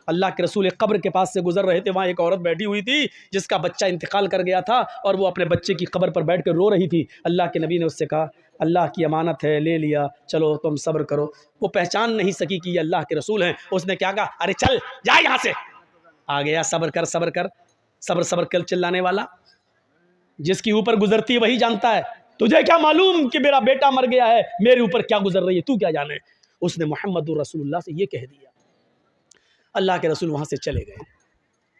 अल्लाह के रसूल एक कब्र के पास से गुजर रहे थे, वहाँ एक औरत बैठी हुई थी जिसका बच्चा इंतकाल कर गया था और वो अपने बच्चे की कब्र पर बैठ कर रो रही थी। अल्लाह के नबी ने उससे कहा अल्लाह की अमानत है, ले लिया, चलो तुम सब्र करो। वो पहचान नहीं सकी कि ये अल्लाह के रसूल हैं। उसने क्या कहा, अरे चल जा यहाँ से। आ गया, सब्र कर सब्र कर, सब्र सब्र कर चिल्लाने वाला जिसकी ऊपर गुजरती है वही जानता है। तुझे क्या मालूम कि मेरा बेटा मर गया है, मेरे ऊपर क्या गुजर रही है, तू क्या जाने। उसने मोहम्मदुर रसूलुल्लाह से ये कह दिया। अल्लाह के रसूल वहाँ से चले गए।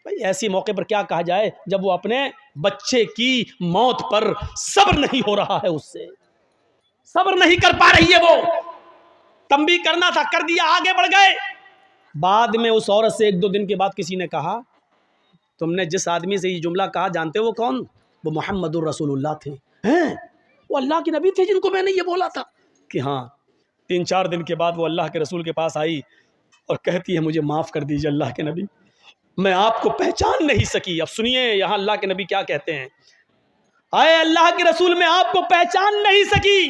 भाई ऐसी मौके पर क्या कहा जाए जब वो अपने बच्चे की मौत पर सब्र नहीं हो रहा है, उससे सब्र नहीं कर पा रही है। वो तंबी करना था, कर दिया, आगे बढ़ गए। बाद में उस औरत से 1-2 दिन के बाद किसी ने कहा तुमने जिस आदमी से ये जुमला कहा जानते हो वो कौन? वो मोहम्मदुर रसूलुल्लाह थे। हैं? वो अल्लाह के नबी थे जिनको मैंने ये बोला था कि हाँ। 3-4 दिन के बाद वो अल्लाह के रसूल के पास आई और कहती है मुझे माफ़ कर दीजिए अल्लाह के नबी, मैं आपको पहचान नहीं सकी। अब सुनिए यहाँ अल्लाह के नबी क्या कहते हैं, आए अल्लाह के रसूल मैं आपको पहचान नहीं सकी,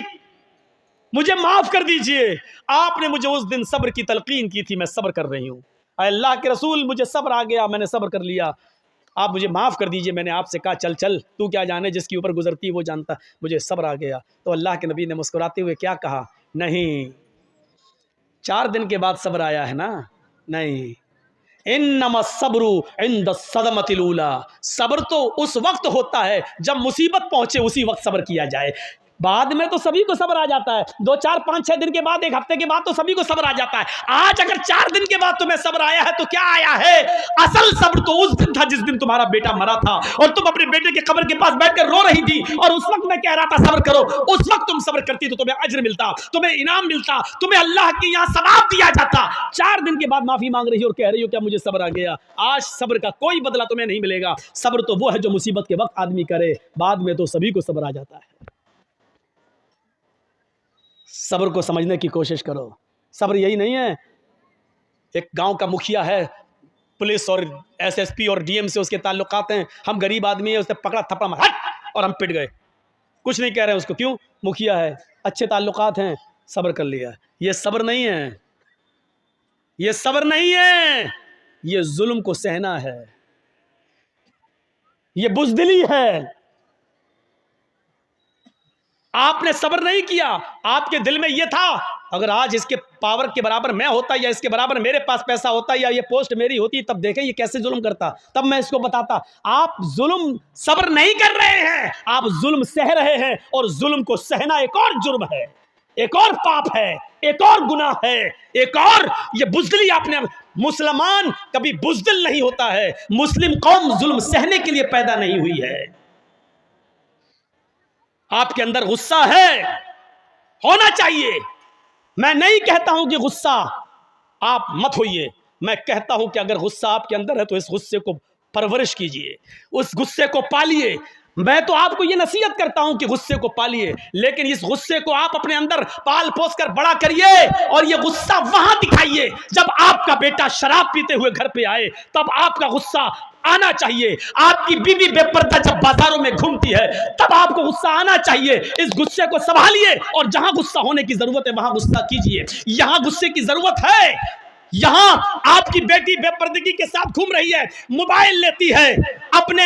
मुझे माफ़ कर दीजिए। आपने मुझे उस दिन सब्र की तलकीन की थी, मैं सब्र कर रही हूँ। अल्लाह के रसूल मुझे सब्र आ गया, मैंने सब्र कर लिया, आप मुझे माफ़ कर दीजिए। मैंने आपसे कहा चल चल, तू क्या जाने, जिसके ऊपर गुजरती वो जानता, मुझे सब्र आ गया। तो अल्लाह के नबी ने मुस्कुराते हुए क्या कहा, नहीं 4 दिन के बाद सब्र आया है ना, नहीं, इन्नमा सब्रु इंद सदमतिल ऊला, सब्र तो उस वक्त होता है जब मुसीबत पहुंचे, उसी वक्त सब्र किया जाए। बाद में तो सभी को सब्र आ जाता है, 2, 4, 5, 6 दिन के बाद, 1 हफ्ते के बाद तो सभी को सब्र आ जाता है। आज अगर 4 दिन के बाद तुम्हें सब्र आया है तो क्या आया है? असल सब्र तो उस दिन था जिस दिन तुम्हारा बेटा मरा था और तुम अपने बेटे के कब्र के पास बैठकर रो रही थी और उस वक्त मैं कह रहा था सब्र करो। उस वक्त तुम सब्र करती तो तुम्हें अज्र मिलता, तुम्हें इनाम मिलता, तुम्हें अल्लाह के यहाँ सवाब दिया जाता। 4 दिन के बाद माफी मांग रही हो और कह रही हो क्या मुझे सब्र आ गया। आज सब्र का कोई बदला तुम्हें नहीं मिलेगा। सब्र तो वो है जो मुसीबत के वक्त आदमी करे, बाद में तो सभी को सब्र आ जाता है। सब्र को समझने की कोशिश करो। सब्र यही नहीं है, एक गांव का मुखिया है, पुलिस और एसएसपी और डीएम से उसके ताल्लुकात हैं, हम गरीब आदमी है, उसने पकड़ा थप्पड़ मारा और हम पिट गए, कुछ नहीं कह रहे हैं उसको, क्यों? मुखिया है, अच्छे ताल्लुकात हैं, सब्र कर लिया। ये सब्र नहीं है, ये सब्र नहीं है, ये जुल्म को सहना है, ये बुज़दिली है। आपने सब्र नहीं किया, आपके दिल में यह था अगर आज इसके पावर के बराबर मैं होता या इसके बराबर मेरे पास पैसा होता या ये पोस्ट मेरी होती, तब देखें ये कैसे जुल्म करता, तब मैं इसको बताता। आप जुल्म सब्र नहीं कर रहे हैं, आप जुल्म सह रहे हैं और जुल्म को सहना एक और जुर्म है, एक और पाप है, एक और गुनाह है, एक और ये बुज़दिली। आपने मुसलमान कभी बुज़दिल नहीं होता है, मुस्लिम कौम जुल्म सहने के लिए पैदा नहीं हुई है। आपके अंदर गुस्सा है, होना चाहिए। मैं नहीं कहता हूं कि गुस्सा आप मत होइए, मैं कहता हूं कि अगर गुस्सा आपके अंदर है तो इस गुस्से को परवरिश कीजिए, उस गुस्से को पालिए। मैं तो आपको ये नसीहत करता हूं कि गुस्से को पालिए, लेकिन इस गुस्से को आप अपने अंदर पाल पोस कर बड़ा करिए और ये गुस्सा वहां दिखाइए जब आपका बेटा शराब पीते हुए घर पे आए, तब आपका गुस्सा आना चाहिए। आपकी बीवी बेपर्दा जब बाजारों में घूमती है तब आपको गुस्सा आना चाहिए। इस गुस्से को संभालिए और जहां गुस्सा होने की जरूरत है वहां गुस्सा कीजिए। यहां गुस्से की जरूरत है, यहां आपकी बेटी बेपर्दगी के साथ घूम रही है, मोबाइल लेती है, अपने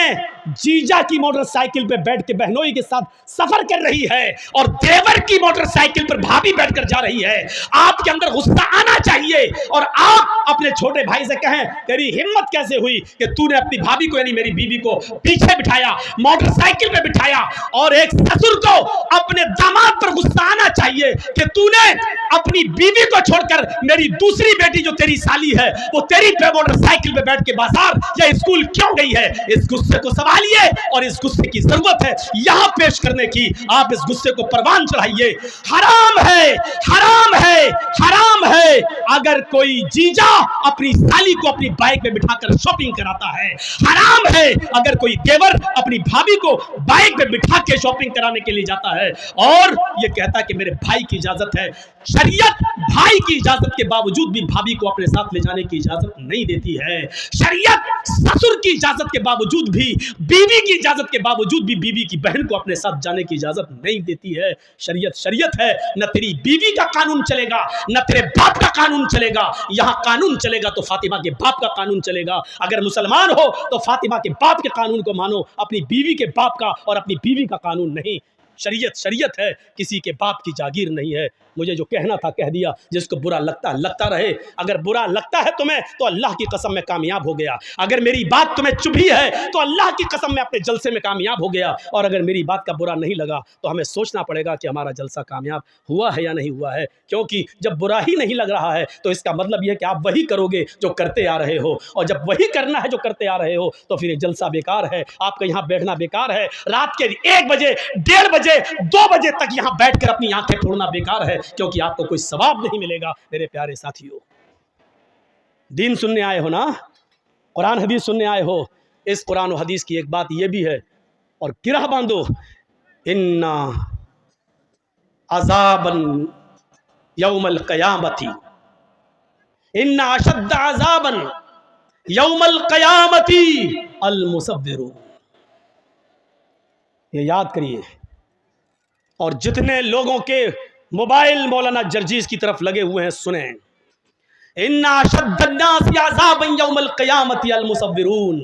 जीजा की मोटरसाइकिल पे बैठ के बहनोई के साथ सफर कर रही है और देवर की मोटरसाइकिल पर भाभी बैठकर जा रही है। आपके अंदर गुस्सा आना चाहिए और आप अपने छोटे भाई से कहें तेरी हिम्मत कैसे हुई कि तूने अपनी भाभी को यानी मेरी बीवी को पीछे बिठाया, मोटरसाइकिल पे बिठाया। और एक ससुर को अपने दामाद पर गुस्सा आना चाहिए कि तूने अपनी बीवी को छोड़कर मेरी दूसरी बेटी जो तेरी साली है वो तेरी मोटरसाइकिल पे बैठ के बाजार या स्कूल क्यों गई है। इस गुस्से को संभालिए और इस गुस्से की जरूरत है यहां पेश करने की। आप इस गुस्से को परवान चढ़ाइए। हराम है, हराम है, हराम है अगर कोई जीजा अपनी साली को अपनी बाइक में बिठाकर शॉपिंग कराता है। हराम है अगर कोई देवर अपनी भाभी को बाइक में बिठा के शॉपिंग कराने के लिए जाता है और ये कहता है कि मेरे भाई की इजाजत है। शरीयत भाई की इजाजत के बावजूद भी भाभी को अपने साथ ले जाने की इजाजत नहीं देती है। शरीयत ससुर की इजाजत के बावजूद भी, बीवी की इजाजत के बावजूद भी बीवी की बहन को अपने साथ जाने की इजाजत नहीं देती है। शरीयत शरीयत है, न तेरी बीवी का कानून चलेगा, न तेरे बाप का कानून चलेगा। यहां कानून चलेगा तो फातिमा के बाप का कानून चलेगा। अगर मुसलमान हो तो फातिमा के बाप के कानून को मानो, अपनी बीवी के बाप का और अपनी बीवी का कानून नहीं। शरीयत शरीयत है, किसी के बाप की जागीर नहीं है। मुझे जो कहना था कह दिया, जिसको बुरा लगता रहे। अगर बुरा लगता है तुम्हें तो अल्लाह की कसम में कामयाब हो गया। अगर मेरी बात तुम्हें चुभी है तो अल्लाह की कसम में अपने जलसे में कामयाब हो गया। और अगर मेरी बात का बुरा नहीं लगा तो हमें सोचना पड़ेगा कि हमारा जलसा कामयाब हुआ है या नहीं हुआ है। क्योंकि जब बुरा ही नहीं लग रहा है तो इसका मतलब यह है कि आप वही करोगे जो करते आ रहे हो, और जब वही करना है जो करते आ रहे हो तो फिर ये जलसा बेकार है, आपका यहाँ बैठना बेकार है। रात के 1 बजे, 1:30 बजे, 2 बजे तक यहाँ बैठकर अपनी आंखें फोड़ना बेकार है, क्योंकि आपको कोई सवाब नहीं मिलेगा। मेरे प्यारे साथियों, दीन सुनने आए हो ना, कुरान हदीस सुनने आए हो। इस कुरान और हदीस की एक बात यह भी है, और गिरह बांधो, इन्ना अज़ाबन यौमल क़यामती, इन्ना अशद्द अज़ाबन यौमल क़यामती अल मुसव्विरून। ये याद करिए। और जितने लोगों के मोबाइल मौलाना जर्जीस की तरफ लगे हुए हैं, सुने, इन्ना अशद्दन्नासि अज़ाबन यौमल क़यामति अल मुसव्विरून।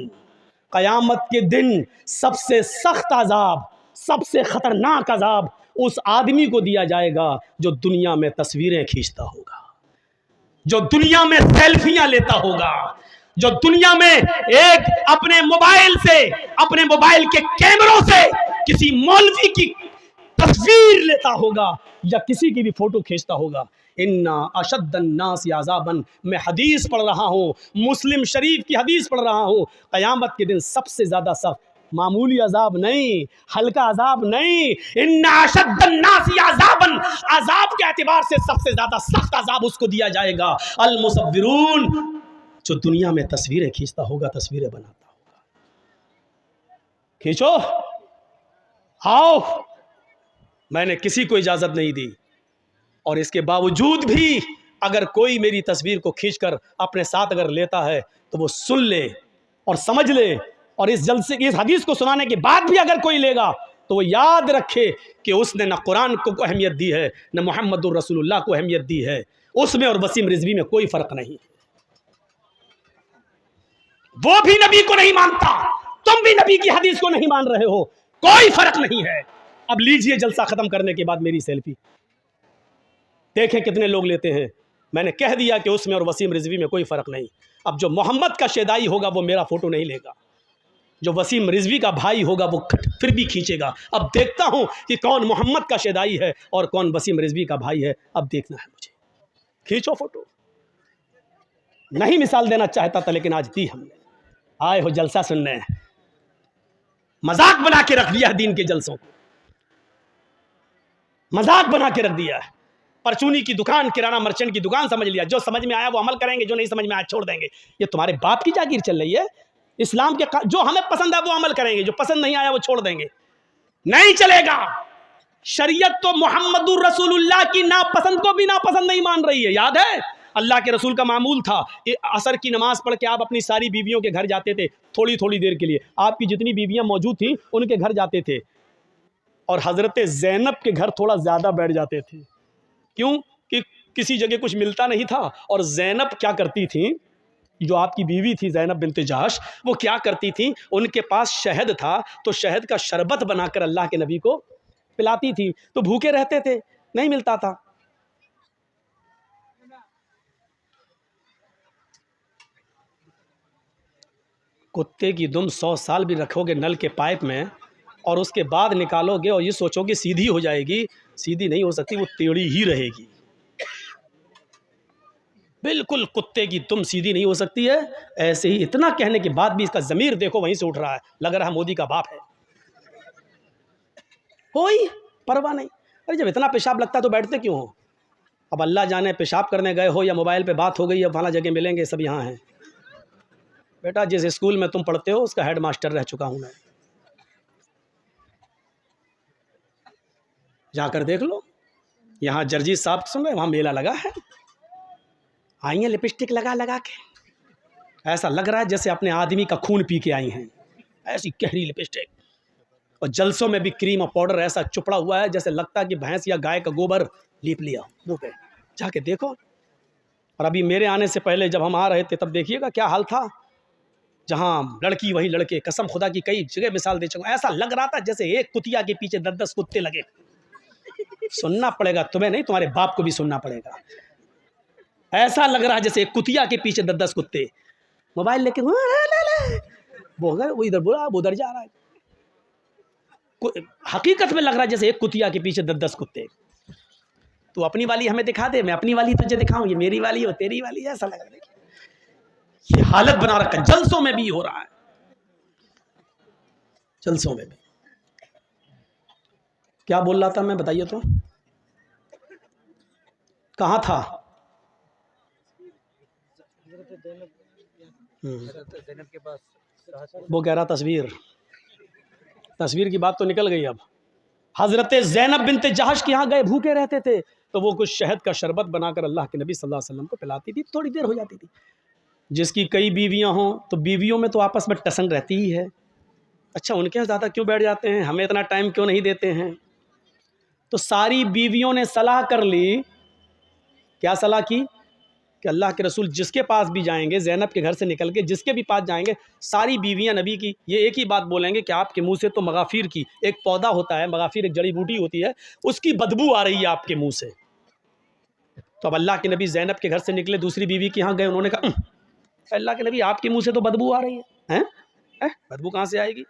क़यामत के दिन सबसे सख्त अजाब, सबसे खतरनाक अजाब उस आदमी को दिया जाएगा जो दुनिया में तस्वीरें खींचता होगा, जो दुनिया में सेल्फियां लेता होगा, जो दुनिया में एक अपने मोबाइल से, अपने मोबाइल के कैमरों से किसी मौलवी की तस्वीर लेता होगा या किसी की भी फोटो खींचता होगा। इन्ना अशद्दन्नासि अज़ाबन, मैं हदीस पढ़ रहा हूँ, मुस्लिम शरीफ की हदीस पढ़ रहा हूँ। क़यामत के दिन सबसे ज़्यादा सख्त, मामूली अजाब नहीं, हल्का अजाब नहीं, इन्ना अशद्दन्नासि अज़ाबन, अजाब के एतबार से सबसे ज़्यादा सख्त अजाब उसको दिया जाएगा, अल मुसव्विरून, जो दुनिया में तस्वीरें खींचता होगा, तस्वीरें बनाता होगा। खींचो, आओ, मैंने किसी को इजाज़त नहीं दी, और इसके बावजूद भी अगर कोई मेरी तस्वीर को खींचकर अपने साथ अगर लेता है तो वो सुन ले और समझ ले, और इस जलसे, इस हदीस को सुनाने के बाद भी अगर कोई लेगा तो वो याद रखे कि उसने न कुरान को अहमियत दी है, न मुहम्मदुर रसूलुल्लाह को अहमियत दी है। उसमें और वसीम रिजवी में कोई फ़र्क नहीं। वो भी नबी को नहीं मानता, तुम भी नबी की हदीस को नहीं मान रहे हो, कोई फ़र्क नहीं है। अब लीजिए जलसा ख़त्म करने के बाद मेरी सेल्फी, देखें कितने लोग लेते हैं। मैंने कह दिया कि उसमें और वसीम रिजवी में कोई फ़र्क नहीं। अब जो मोहम्मद का शेदाई होगा वो मेरा फ़ोटो नहीं लेगा, जो वसीम रिजवी का भाई होगा वो फिर भी खींचेगा। अब देखता हूँ कि कौन मोहम्मद का शेदाई है और कौन वसीम रिजवी का भाई है, अब देखना है मुझे। खींचो फ़ोटो। नहीं मिसाल देना चाहता था लेकिन आज दी हमने। आए हो जलसा सुनने, मजाक बना के रख दिया दीन के जलसों को, मजाक बना के रख दिया है। परचूनी की दुकान, किराना मर्चेंट की दुकान समझ लिया। जो समझ में आया वो अमल करेंगे, जो नहीं समझ में आया छोड़ देंगे। ये तुम्हारे बाप की जागीर चल रही है। इस्लाम के जो हमें पसंद है वो अमल करेंगे, जो पसंद नहीं आया वो छोड़ देंगे। नहीं चलेगा। शरीयत तो मोहम्मदुर रसूलुल्लाह की नापसंद को भी नापसंद नहीं मान रही है। याद है अल्लाह के रसूल का मामूल था, असर की नमाज पढ़ के आप अपनी सारी बीवियों के घर जाते थे, थोड़ी थोड़ी देर के लिए। आपकी जितनी बीवियां मौजूद थी उनके घर जाते थे, और हज़रत ज़ैनब के घर थोड़ा ज़्यादा बैठ जाते थे। क्यों? कि किसी जगह कुछ मिलता नहीं था। और ज़ैनब क्या करती थी, जो आपकी बीवी थी ज़ैनब बिन्त जहश, वो क्या करती थी, उनके पास शहद था तो शहद का शरबत बनाकर अल्लाह के नबी को पिलाती थी, तो भूखे रहते थे, नहीं मिलता था। कुत्ते की दुम 100 साल भी रखोगे नल के पाइप में और उसके बाद निकालोगे और ये सोचोगे सीधी हो जाएगी, सीधी नहीं हो सकती, वो टेढ़ी ही रहेगी। बिल्कुल कुत्ते की दुम सीधी नहीं हो सकती है। ऐसे ही इतना कहने के बाद भी इसका ज़मीर देखो वहीं से उठ रहा है, लग रहा है मोदी का बाप है। कोई परवाह नहीं। अरे जब इतना पेशाब लगता है तो बैठते क्यों हो? अब अल्लाह जाने पेशाब करने गए हो या मोबाइल पे बात हो गई, अब फला जगह मिलेंगे, सब यहाँ हैं। बेटा जिस स्कूल में तुम पढ़ते हो उसका हेड मास्टर रह चुका हूँ मैं, जाकर देख लो। यहाँ जर्जी साहब सुन रहे, वहाँ मेला लगा है, आई हैं लिपस्टिक लगा लगा के, ऐसा लग रहा है जैसे अपने आदमी का खून पी के आई हैं, ऐसी गहरी लिपस्टिक। और जलसों में भी क्रीम और पाउडर ऐसा चुपड़ा हुआ है जैसे लगता है कि भैंस या गाय का गोबर लीप लिया मुँह पे, जाके देखो। और अभी मेरे आने से पहले जब हम आ रहे थे तब देखिएगा क्या हाल था, जहाँ लड़की वही लड़के, कसम खुदा की कई जगह मिसाल दे चुका, ऐसा लग रहा था जैसे एक कुतिया के पीछे 10-10 कुत्ते लगे। सुनना पड़ेगा तुम्हें, नहीं तुम्हारे बाप को भी सुनना पड़ेगा। ऐसा लग रहा है जैसे एक कुतिया के पीछे 10-10 कुत्ते मोबाइल लेके वो इधर बोला, अब उधर जा रहा है। हकीकत में लग रहा है जैसे एक कुतिया के पीछे 10-10 कुत्ते। तू अपनी वाली हमें दिखा दे, मैं अपनी वाली तुझे दिखाऊं, ये मेरी वाली हो तेरी वाली, ऐसा लग रहा है। ये हालत बना रखा, जलसों में भी हो रहा है, जलसों में भी। क्या बोल रहा था मैं, बताइए तो, कहाँ था? वो कह रहा तस्वीर की बात तो निकल गई। अब हजरत ज़ैनब बिन्त जहश के यहाँ गए, भूखे रहते थे, तो वो कुछ शहद का शरबत बनाकर अल्लाह के नबी सल्लल्लाहु अलैहि वसल्लम को पिलाती थी, थोड़ी देर हो जाती थी। जिसकी कई बीवियां हों तो बीवियों में तो आपस में टसन रहती ही है, अच्छा उनके यहाँ ज़्यादा क्यों बैठ जाते हैं, हमें इतना टाइम क्यों नहीं देते हैं। तो सारी बीवियों ने सलाह कर ली, क्या सलाह की कि अल्लाह के रसूल जिसके पास भी जाएंगे, ज़ैनब के घर से निकल के जिसके भी पास जाएंगे, सारी बीवियां नबी की ये एक ही बात बोलेंगे कि आपके मुंह से तो मगाफिर की एक पौधा होता है, मगाफिर एक जड़ी बूटी होती है, उसकी बदबू आ रही है आपके मुंह से। तो अब अल्लाह के नबी ज़ैनब के घर से निकले, दूसरी बीवी के यहाँ गए, उन्होंने कहा अल्लाह के नबी आपके मुंह से तो बदबू आ रही है, हैं बदबू कहाँ से आएगी।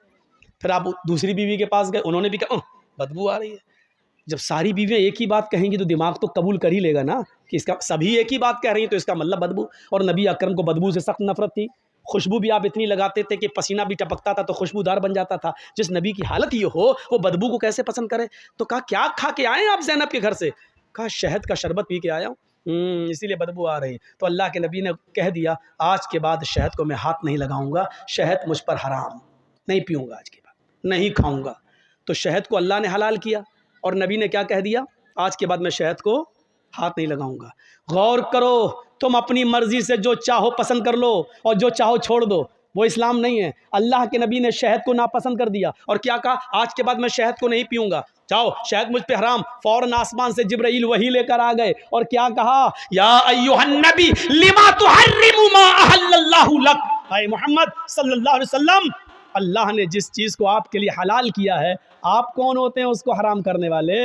फिर आप दूसरी बीवी के पास गए, उन्होंने भी कहा बदबू आ रही है। जब सारी बीवियाँ एक ही बात कहेंगी तो दिमाग तो कबूल कर ही लेगा ना कि इसका सभी एक ही बात कह रही हैं तो इसका मतलब बदबू। और नबी अकरम को बदबू से सख्त नफरत थी। खुशबू भी आप इतनी लगाते थे कि पसीना भी टपकता था तो खुशबूदार बन जाता था। जिस नबी की हालत ये हो वो बदबू को कैसे पसंद करे। तो कहा क्या खा के आए आप ज़ैनब के घर से? कहा शहद का शरबत पी के आया हूँ, इसीलिए बदबू आ रही। तो अल्लाह के नबी ने कह दिया आज के बाद शहद को मैं हाथ नहीं लगाऊंगा, शहद मुझ पर हराम, नहीं पीऊँगा आज के बाद, नहीं खाऊँगा। तो शहद को अल्लाह ने हलाल किया और नबी ने क्या कह दिया, आज के बाद मैं शहद को हाथ नहीं लगाऊंगा। गौर करो, तुम अपनी मर्जी से जो चाहो पसंद कर लो और जो चाहो छोड़ दो, वो इस्लाम नहीं है। अल्लाह के नबी ने शहद को नापसंद कर दिया और क्या कहा, आज के बाद मैं शहद को नहीं पीऊंगा, जाओ शहद मुझ पे हराम। फौरन आसमान से जिब्राइल वही लेकर आ गए और क्या कहा, या अय्युहन नबी लिमा तुहर्रिमु मा अहल्लल्लाहु लक। हाय मोहम्मद सल्लल्लाहु अलैहि वसल्लम, अल्लाह ने जिस चीज़ को आपके लिए हलाल किया है, आप कौन होते हैं उसको हराम करने वाले।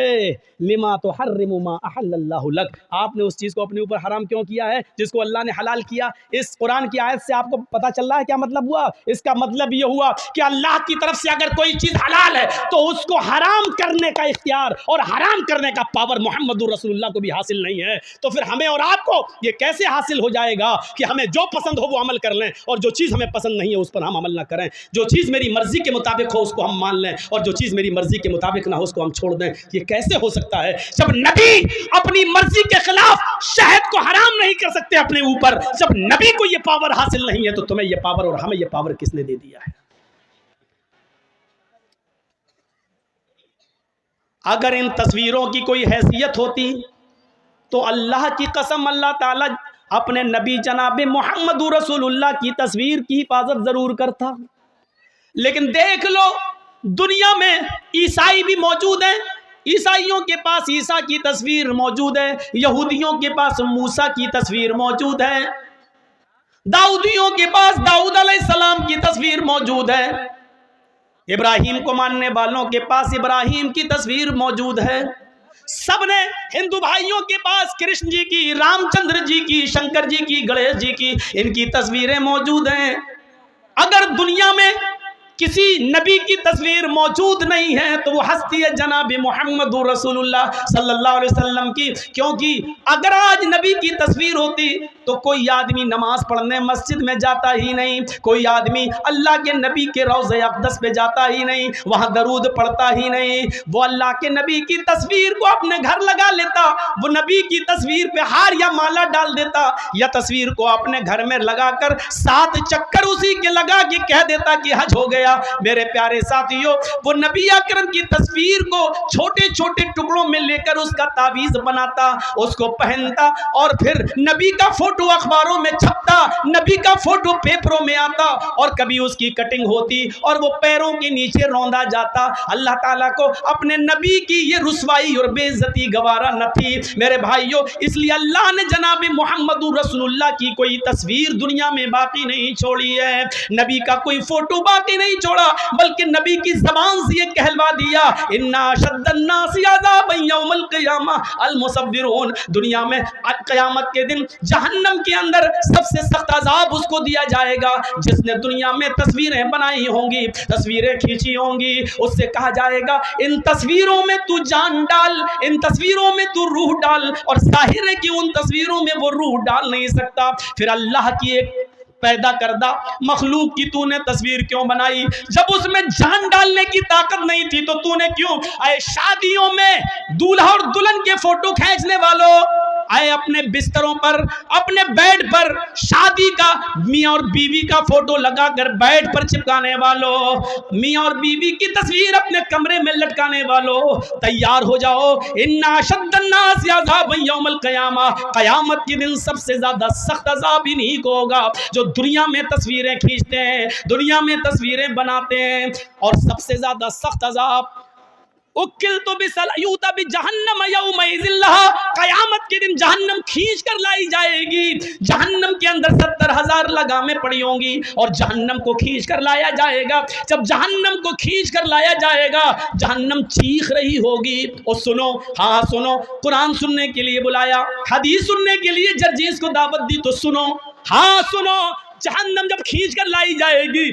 लिमा तो हर्रिमु मा अहल्लल्लाहु लक, आपने उस चीज़ को अपने ऊपर हराम क्यों किया है जिसको अल्लाह ने हलाल किया। इस कुरान की आयत से आपको पता चल रहा है क्या मतलब हुआ। इसका मतलब ये हुआ कि अल्लाह की तरफ से अगर कोई चीज़ हलाल है तो उसको हराम करने का इख्तियार और हराम करने का पावर मोहम्मदुर रसूलुल्लाह को भी हासिल नहीं है। तो फिर हमें और आपको ये कैसे हासिल हो जाएगा कि हमें जो पसंद हो वो अमल कर लें और जो चीज़ हमें पसंद नहीं है उस पर हम अमल ना करें। जो चीज़ मेरी मर्जी के मुताबिक हो उसको हम मान लें और जो चीज़ मेरी मर्जी के मुताबिक ना हो उसको हम छोड़ दें। ये कैसे हो सकता है जब नबी अपनी मर्जी के खिलाफ शहद को हराम नहीं कर सकते अपने ऊपर। जब नबी को ये पावर हासिल नहीं है तो तुम्हें ये पावर और हमें ये पावर किसने दे दिया है। अगर इन तस्वीरों की कोई हैसियत होती तो अल्लाह की कसम अल्लाह ताला अपने नबी जनाब मोहम्मद रसूलुल्लाह की तस्वीर की हिफाजत जरूर करता। लेकिन देख लो दुनिया में ईसाई भी मौजूद हैं, ईसाइयों के पास ईसा की तस्वीर मौजूद है, यहूदियों के पास मूसा की तस्वीर मौजूद है, दाऊदियों के पास दाऊद अलैहिस्सलाम की तस्वीर मौजूद है, इब्राहिम को मानने वालों के पास इब्राहिम की तस्वीर मौजूद है। सबने हिंदू भाइयों के पास कृष्ण जी की, रामचंद्र जी की, शंकर जी की, गणेश जी की, इनकी तस्वीरें मौजूद हैं। अगर दुनिया में किसी नबी की तस्वीर मौजूद नहीं है तो वो हस्ती है जनाब मोहम्मद रसूलुल्लाह सल्लल्लाहु अलैहि वसल्लम की। क्योंकि अगर आज नबी की तस्वीर होती तो कोई आदमी नमाज पढ़ने मस्जिद में जाता ही नहीं, कोई आदमी अल्लाह के नबी के रोज़े अक़दस पे जाता ही नहीं, वहाँ दरूद पढ़ता ही नहीं। वो अल्लाह के नबी की तस्वीर को अपने घर लगा लेता, वो नबी की तस्वीर पे हार या माला डाल देता, या तस्वीर को अपने घर में लगाकर 7 चक्कर उसी के लगा के कह देता कि हज हो गया, गया। मेरे प्यारे साथियों, वो नबी अकरम की तस्वीर को छोटे छोटे टुकड़ों में लेकर उसका तावीज़ बनाता, उसको पहनता, और फिर नबी का फोटो अखबारों में छपता, नबी का फोटो पेपरों में आता, और कभी उसकी कटिंग होती और वो पैरों के नीचे रौंदा जाता। अल्लाह ताला को अपने नबी की ये रुसवाई और बेइज्जती गवारा न थी मेरे भाइयों, इसलिए अल्लाह ने जनाब मोहम्मद रसूलुल्लाह की कोई तस्वीर दुनिया में बाकी नहीं छोड़ी है, नबी का कोई फोटो बाकी नहीं छोड़ा, बल्कि नबी की ज़बान से ये कहलवा दिया, इन्ना अशद्दन्नासी अज़ाबन यौमल क़ियामा अल मुसव्विरून। दुनिया में क़यामत के दिन जहन्नम के अंदर सबसे सख्त अज़ाब उसको दिया जाएगा जिसने दुनिया में तस्वीरें बनाई होंगी, तस्वीरें खींची होंगी। उससे कहा जाएगा, इन तस्वीरों में तू जान डाल, इन तस्वीरों में तू रूह डाल, और जाहिर है कि उन तस्वीरों में वो रूह डाल नहीं सकता। फिर अल्लाह की एक पैदा करदा मखलूक की तूने तस्वीर क्यों बनाई? जब उसमें जान डालने की ताकत नहीं थी तो तूने क्यों? आए शादियों में दूल्हा और दुल्हन के फोटो खींचने वालों, आए अपने बिस्तरों पर, अपने बेड पर शादी का मियाँ और बीवी का फोटो लगाकर बेड पर चिपकाने वालों, मियाँ और बीवी की तस्वीर अपने कमरे में लटकाने वालों, तैयार हो जाओ। इन्ना अशद्दन्नासी अज़ाबन यौमल क़ियामा, क़यामत के दिन सबसे ज्यादा सख्त अज़ाब इन्हीं को होगा जो दुनिया में तस्वीरें खींचते हैं, दुनिया में तस्वीरें बनाते हैं। और सबसे ज्यादा सख्त अज़ाब क़यामत के दिन जहन्नम खींच कर लाई जाएगी। जहन्नम के अंदर 70,000 लगामें पड़ी होंगी और जहन्नम को खींच कर लाया जाएगा। जब जहन्नम को खींच कर लाया जाएगा, जहन्नम चीख रही होगी। और सुनो, हाँ सुनो, कुरान सुनने के लिए बुलाया, हदीस सुनने के लिए जर्जीस को दावत दी, तो सुनो, हाँ सुनो, जहन्नम जब खींच कर लाई जाएगी,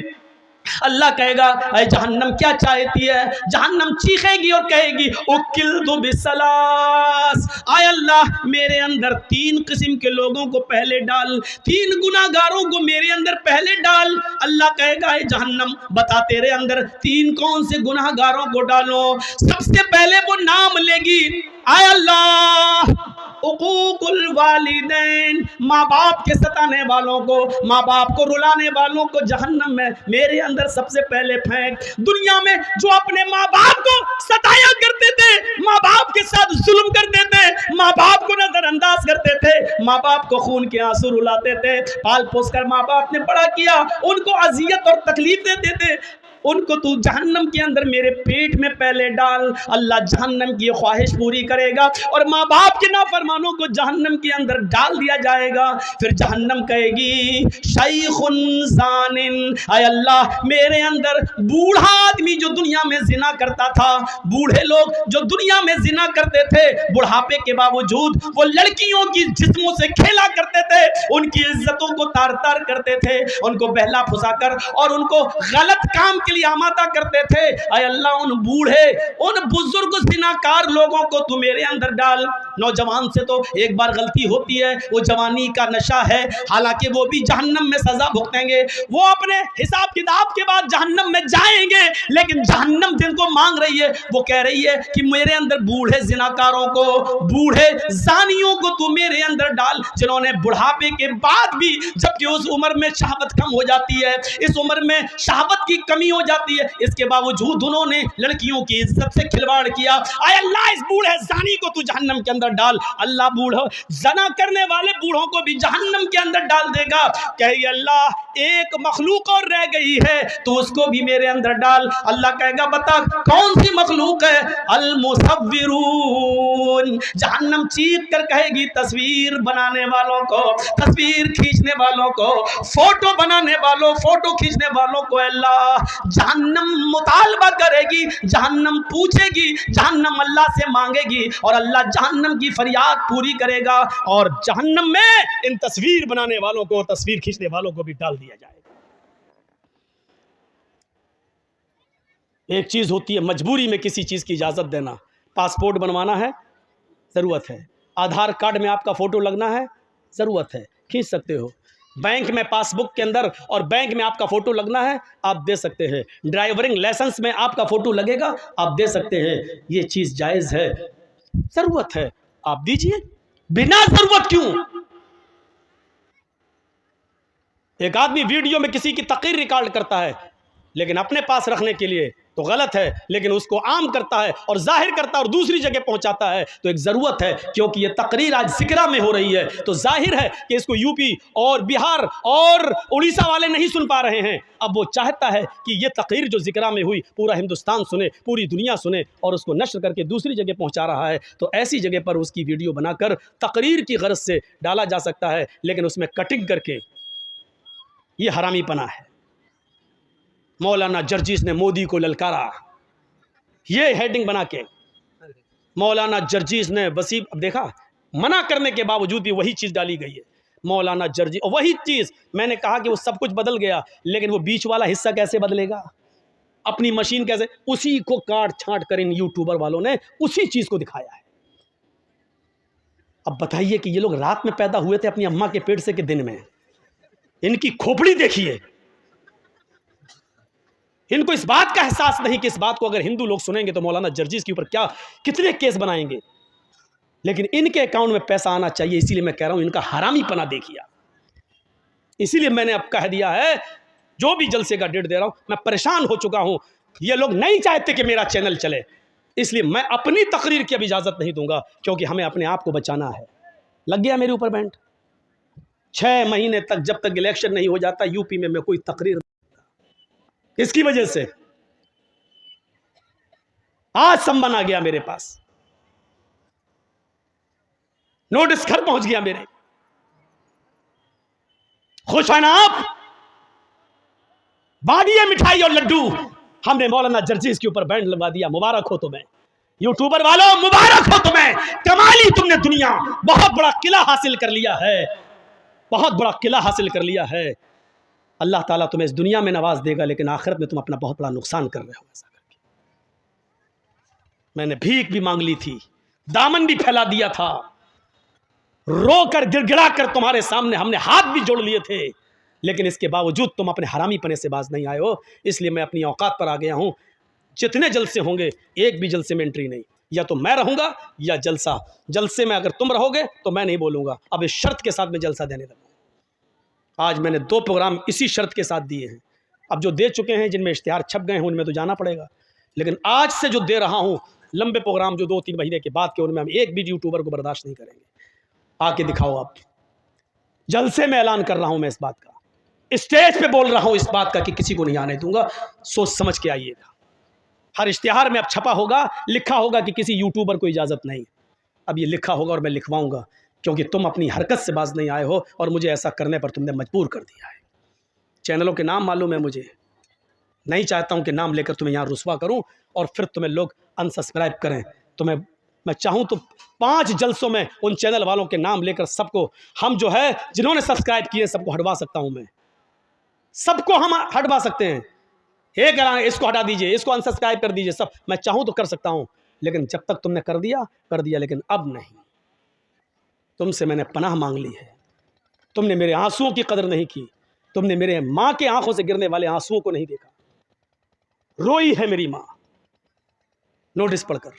अल्लाह कहेगा, अरे जहन्नम क्या चाहती है? जहन्नम चीखेगी और कहेगी, उकिल्तु बिसलास, आय अल्लाह मेरे अंदर 3 किस्म के लोगों को पहले डाल, 3 गुनाहगारों को मेरे अंदर पहले डाल। अल्लाह कहेगा, जहन्नम बता तेरे अंदर 3 कौन से गुनाहगारों को डालो? सबसे पहले वो नाम लेगी, आय अल्लाह उकूकुल वालिदैन, माँ बाप के सताने वालों को, माँ बाप को रुलाने वालों को जहन्नम में मेरे अंदर सबसे पहले फेंक। दुनिया में जो अपने माँ बाप को सताया करते थे, माँ बाप के साथ जुल्म करते थे, माँ बाप को नजरअंदाज करते थे, माँ बाप को खून के आंसू रुलाते थे, पाल पोस कर माँ बाप ने बड़ा किया, उनको अजियत और तकलीफ देते थे, उनको तू जहन्नम के अंदर मेरे पेट में पहले डाल। अल्लाह जहन्नम की ख्वाहिश पूरी करेगा और माँ बाप के नाफरमानों को जहन्नम के अंदर डाल दिया जाएगा। फिर जहन्नम कहेगी, शैखुन ज़ानिन, आय अल्लाह मेरे अंदर बूढ़ा आदमी जो दुनिया में जिना करता था, बूढ़े लोग जो दुनिया में जिना करते थे, बुढ़ापे के बावजूद वो लड़कियों की जिस्मों से खेला करते थे, उनकी इज्जतों को तार तार करते थे, उनको बहला फुसा कर और उनको गलत काम के लिए आमादा करते थे। अय अल्लाह उन बूढ़े, उन बुजुर्ग जिनाकार लोगों को तू मेरे अंदर डाल। नौजवान से तो एक बार गलती होती है, वो जवानी का नशा है, हालांकि वो भी जहन्नम में सजा भुगतेंगे, वो अपने हिसाब किताब के बाद जहन्नम में जाएंगे, लेकिन जहन्नम जिनको मांग रही है वो कह रही है कि मेरे अंदर बूढ़े जिनाकारों को, बूढ़े जानियों को तू मेरे अंदर डाल, जिन्होंने बुढ़ापे के बाद भी, जबकि उस उम्र में शहावत कम हो जाती है, इस उम्र में शहावत की कमी हो जाती है, इसके बावजूद उन्होंने लड़कियों की इज्जत से खिलवाड़ किया। आय अल्लाह इस बूढ़े जानी को तू जहन्नम के अंदर डाल। अल्लाह बूढ़ा जना करने वाले बूढ़ों को भी जहन्नम के अंदर डाल देगा। कहे अल्लाह एक मखलूक और रह गई है, तो उसको भी मेरे अंदर डाल। अल्लाह कहेगा, बता कौन सी मखलूक है? अल मुसव्विरून। जहन्नम चीख कर कहेगी, तस्वीर बनाने वालों को, तस्वीर खींचने वालों को, फोटो बनाने वालों, फोटो खींचने वालों को अल्लाह जहन्नम मुतालबा करेगी, जहन्नम पूछेगी, जहन्नम अल्लाह से मांगेगी और अल्लाह जहन्नम की फरियाद पूरी करेगा और जहन्नम में इन तस्वीर बनाने वालों को, तस्वीर खींचने वालों को भी डाल दिया जाएगा। एक चीज होती है मजबूरी में किसी चीज की इजाजत देना। पासपोर्ट बनवाना है, जरूरत है। आधार कार्ड में आपका फोटो लगना है, जरूरत है, खींच सकते हो। बैंक में पासबुक के अंदर और बैंक में आपका फोटो लगना है, आप दे सकते हैं। ड्राइवरिंग लाइसेंस में आपका फोटो लगेगा, आप दे सकते हैं। ये चीज जायज है, जरूरत है, आप दीजिए। बिना जरूरत क्यों? एक आदमी वीडियो में किसी की तकरीर रिकॉर्ड करता है, लेकिन अपने पास रखने के लिए तो गलत है, लेकिन उसको आम करता है और जाहिर करता है और दूसरी जगह पहुंचाता है तो एक ज़रूरत है, क्योंकि ये तकरीर आज ज़िक्रा में हो रही है तो जाहिर है कि इसको यूपी और बिहार और उड़ीसा वाले नहीं सुन पा रहे हैं। अब वो चाहता है कि ये तकरीर जो ज़िक्रा में हुई पूरा हिंदुस्तान सुने, पूरी दुनिया सुने, और उसको नश्र करके दूसरी जगह पहुँचा रहा है। तो ऐसी जगह पर उसकी वीडियो बनाकर तकरीर की गरज से डाला जा सकता है, लेकिन उसमें कटिंग करके ये हरामीपना है। मौलाना जर्जीस ने मोदी को ललकारा, ये हेडिंग बना के मौलाना जर्जीस ने वसीम, अब देखा मना करने के बावजूद भी वही चीज़ डाली गई है। मौलाना जर्जीस, और वही चीज़ मैंने कहा कि वो सब कुछ बदल गया, लेकिन वो बीच वाला हिस्सा कैसे बदलेगा, अपनी मशीन कैसे, उसी को काट छांट कर इन यूट्यूबर वालों ने उसी चीज़ को दिखाया है। अब बताइए कि ये लोग रात में पैदा हुए थे अपनी अम्मा के पेट से कि दिन में? इनकी खोपड़ी देखिए। इनको इस बात का एहसास नहीं कि इस बात को अगर हिंदू लोग सुनेंगे तो मौलाना जर्जीस के ऊपर क्या कितने केस बनाएंगे, लेकिन इनके अकाउंट में पैसा आना चाहिए। इसीलिए मैं कह रहा हूं इनका हरामीपना देखिए। इसीलिए मैंने अब कह दिया है, जो भी जलसे का डेट दे रहा हूं, मैं परेशान हो चुका हूं। ये लोग नहीं चाहते कि मेरा चैनल चले, इसलिए मैं अपनी तकरीर की अब इजाज़त नहीं दूंगा, क्योंकि हमें अपने आप को बचाना है। लग गया मेरे ऊपर बैंड। 6 महीने तक जब तक इलेक्शन नहीं हो जाता यूपी में मैं कोई तकरीर, किसकी वजह से? आज सम्मन आ गया मेरे पास, नोटिस घर पहुंच गया मेरे। खुश है ना आप? बांटिए मिठाई और लड्डू। हमने मौलाना जर्जीस के ऊपर बैंड लगवा दिया। मुबारक हो तुम्हें यूट्यूबर वालों, मुबारक हो तुम्हें। कमाली तुमने दुनिया, बहुत बड़ा किला हासिल कर लिया है, बहुत बड़ा किला हासिल कर लिया है। अल्लाह ताला तुम्हें इस दुनिया में नवाज देगा, लेकिन आखिरत में तुम अपना बहुत बड़ा नुकसान कर रहे हो ऐसा करके। मैंने भीख भी मांग ली थी, दामन भी फैला दिया था, रो कर गिड़गिड़ा कर तुम्हारे सामने हमने हाथ भी जोड़ लिए थे, लेकिन इसके बावजूद तुम अपने हरामीपने से बाज नहीं आए हो। इसलिए मैं अपनी औकात पर आ गया हूं। जितने जलसे होंगे एक भी जलसे में एंट्री नहीं, या तो मैं रहूंगा या जलसा। जलसे में अगर तुम रहोगे तो मैं नहीं बोलूंगा। अब इस शर्त के साथ मैं जलसा देने लगूंगा। आज मैंने 2 प्रोग्राम इसी शर्त के साथ दिए हैं। अब जो दे चुके हैं, जिनमें इश्तिहार छप गए हैं, उनमें तो जाना पड़ेगा, लेकिन आज से जो दे रहा हूं लंबे प्रोग्राम जो 2-3 महीने के बाद के, उनमें हम एक भी यूट्यूबर को बर्दाश्त नहीं करेंगे। आके दिखाओ आप। जलसे में ऐलान कर रहा हूं मैं इस बात का, स्टेज पे बोल रहा हूं इस बात का कि किसी को नहीं आने दूंगा। सोच समझ के आइएगा। हर इश्तिहार में अब छपा होगा, लिखा होगा कि किसी यूट्यूबर को इजाज़त नहीं। अब ये लिखा होगा और मैं लिखवाऊंगा, क्योंकि तुम अपनी हरकत से बाज नहीं आए हो और मुझे ऐसा करने पर तुमने मजबूर कर दिया है। चैनलों के नाम मालूम है मुझे, नहीं चाहता हूं कि नाम लेकर तुम्हें यहाँ रुस्वा करूं और फिर तुम्हें लोग अनसब्सक्राइब करें। तुम्हें मैं चाहूं तो 5 जलसों में उन चैनल वालों के नाम लेकर सबको, हम जो है जिन्होंने सब्सक्राइब किए सबको हटवा सकता हूं। मैं सबको हम हटवा सकते हैं। एक इसको हटा दीजिए, इसको अनसब्सक्राइब कर दीजिए, सब मैं चाहूं तो कर सकता हूं। लेकिन जब तक तुमने कर दिया कर दिया, लेकिन अब नहीं। तुमसे मैंने पनाह मांग ली है। तुमने मेरे आंसुओं की कदर नहीं की। तुमने मेरे माँ के आंखों से गिरने वाले आंसुओं को नहीं देखा। रोई है मेरी माँ नोटिस पढ़कर,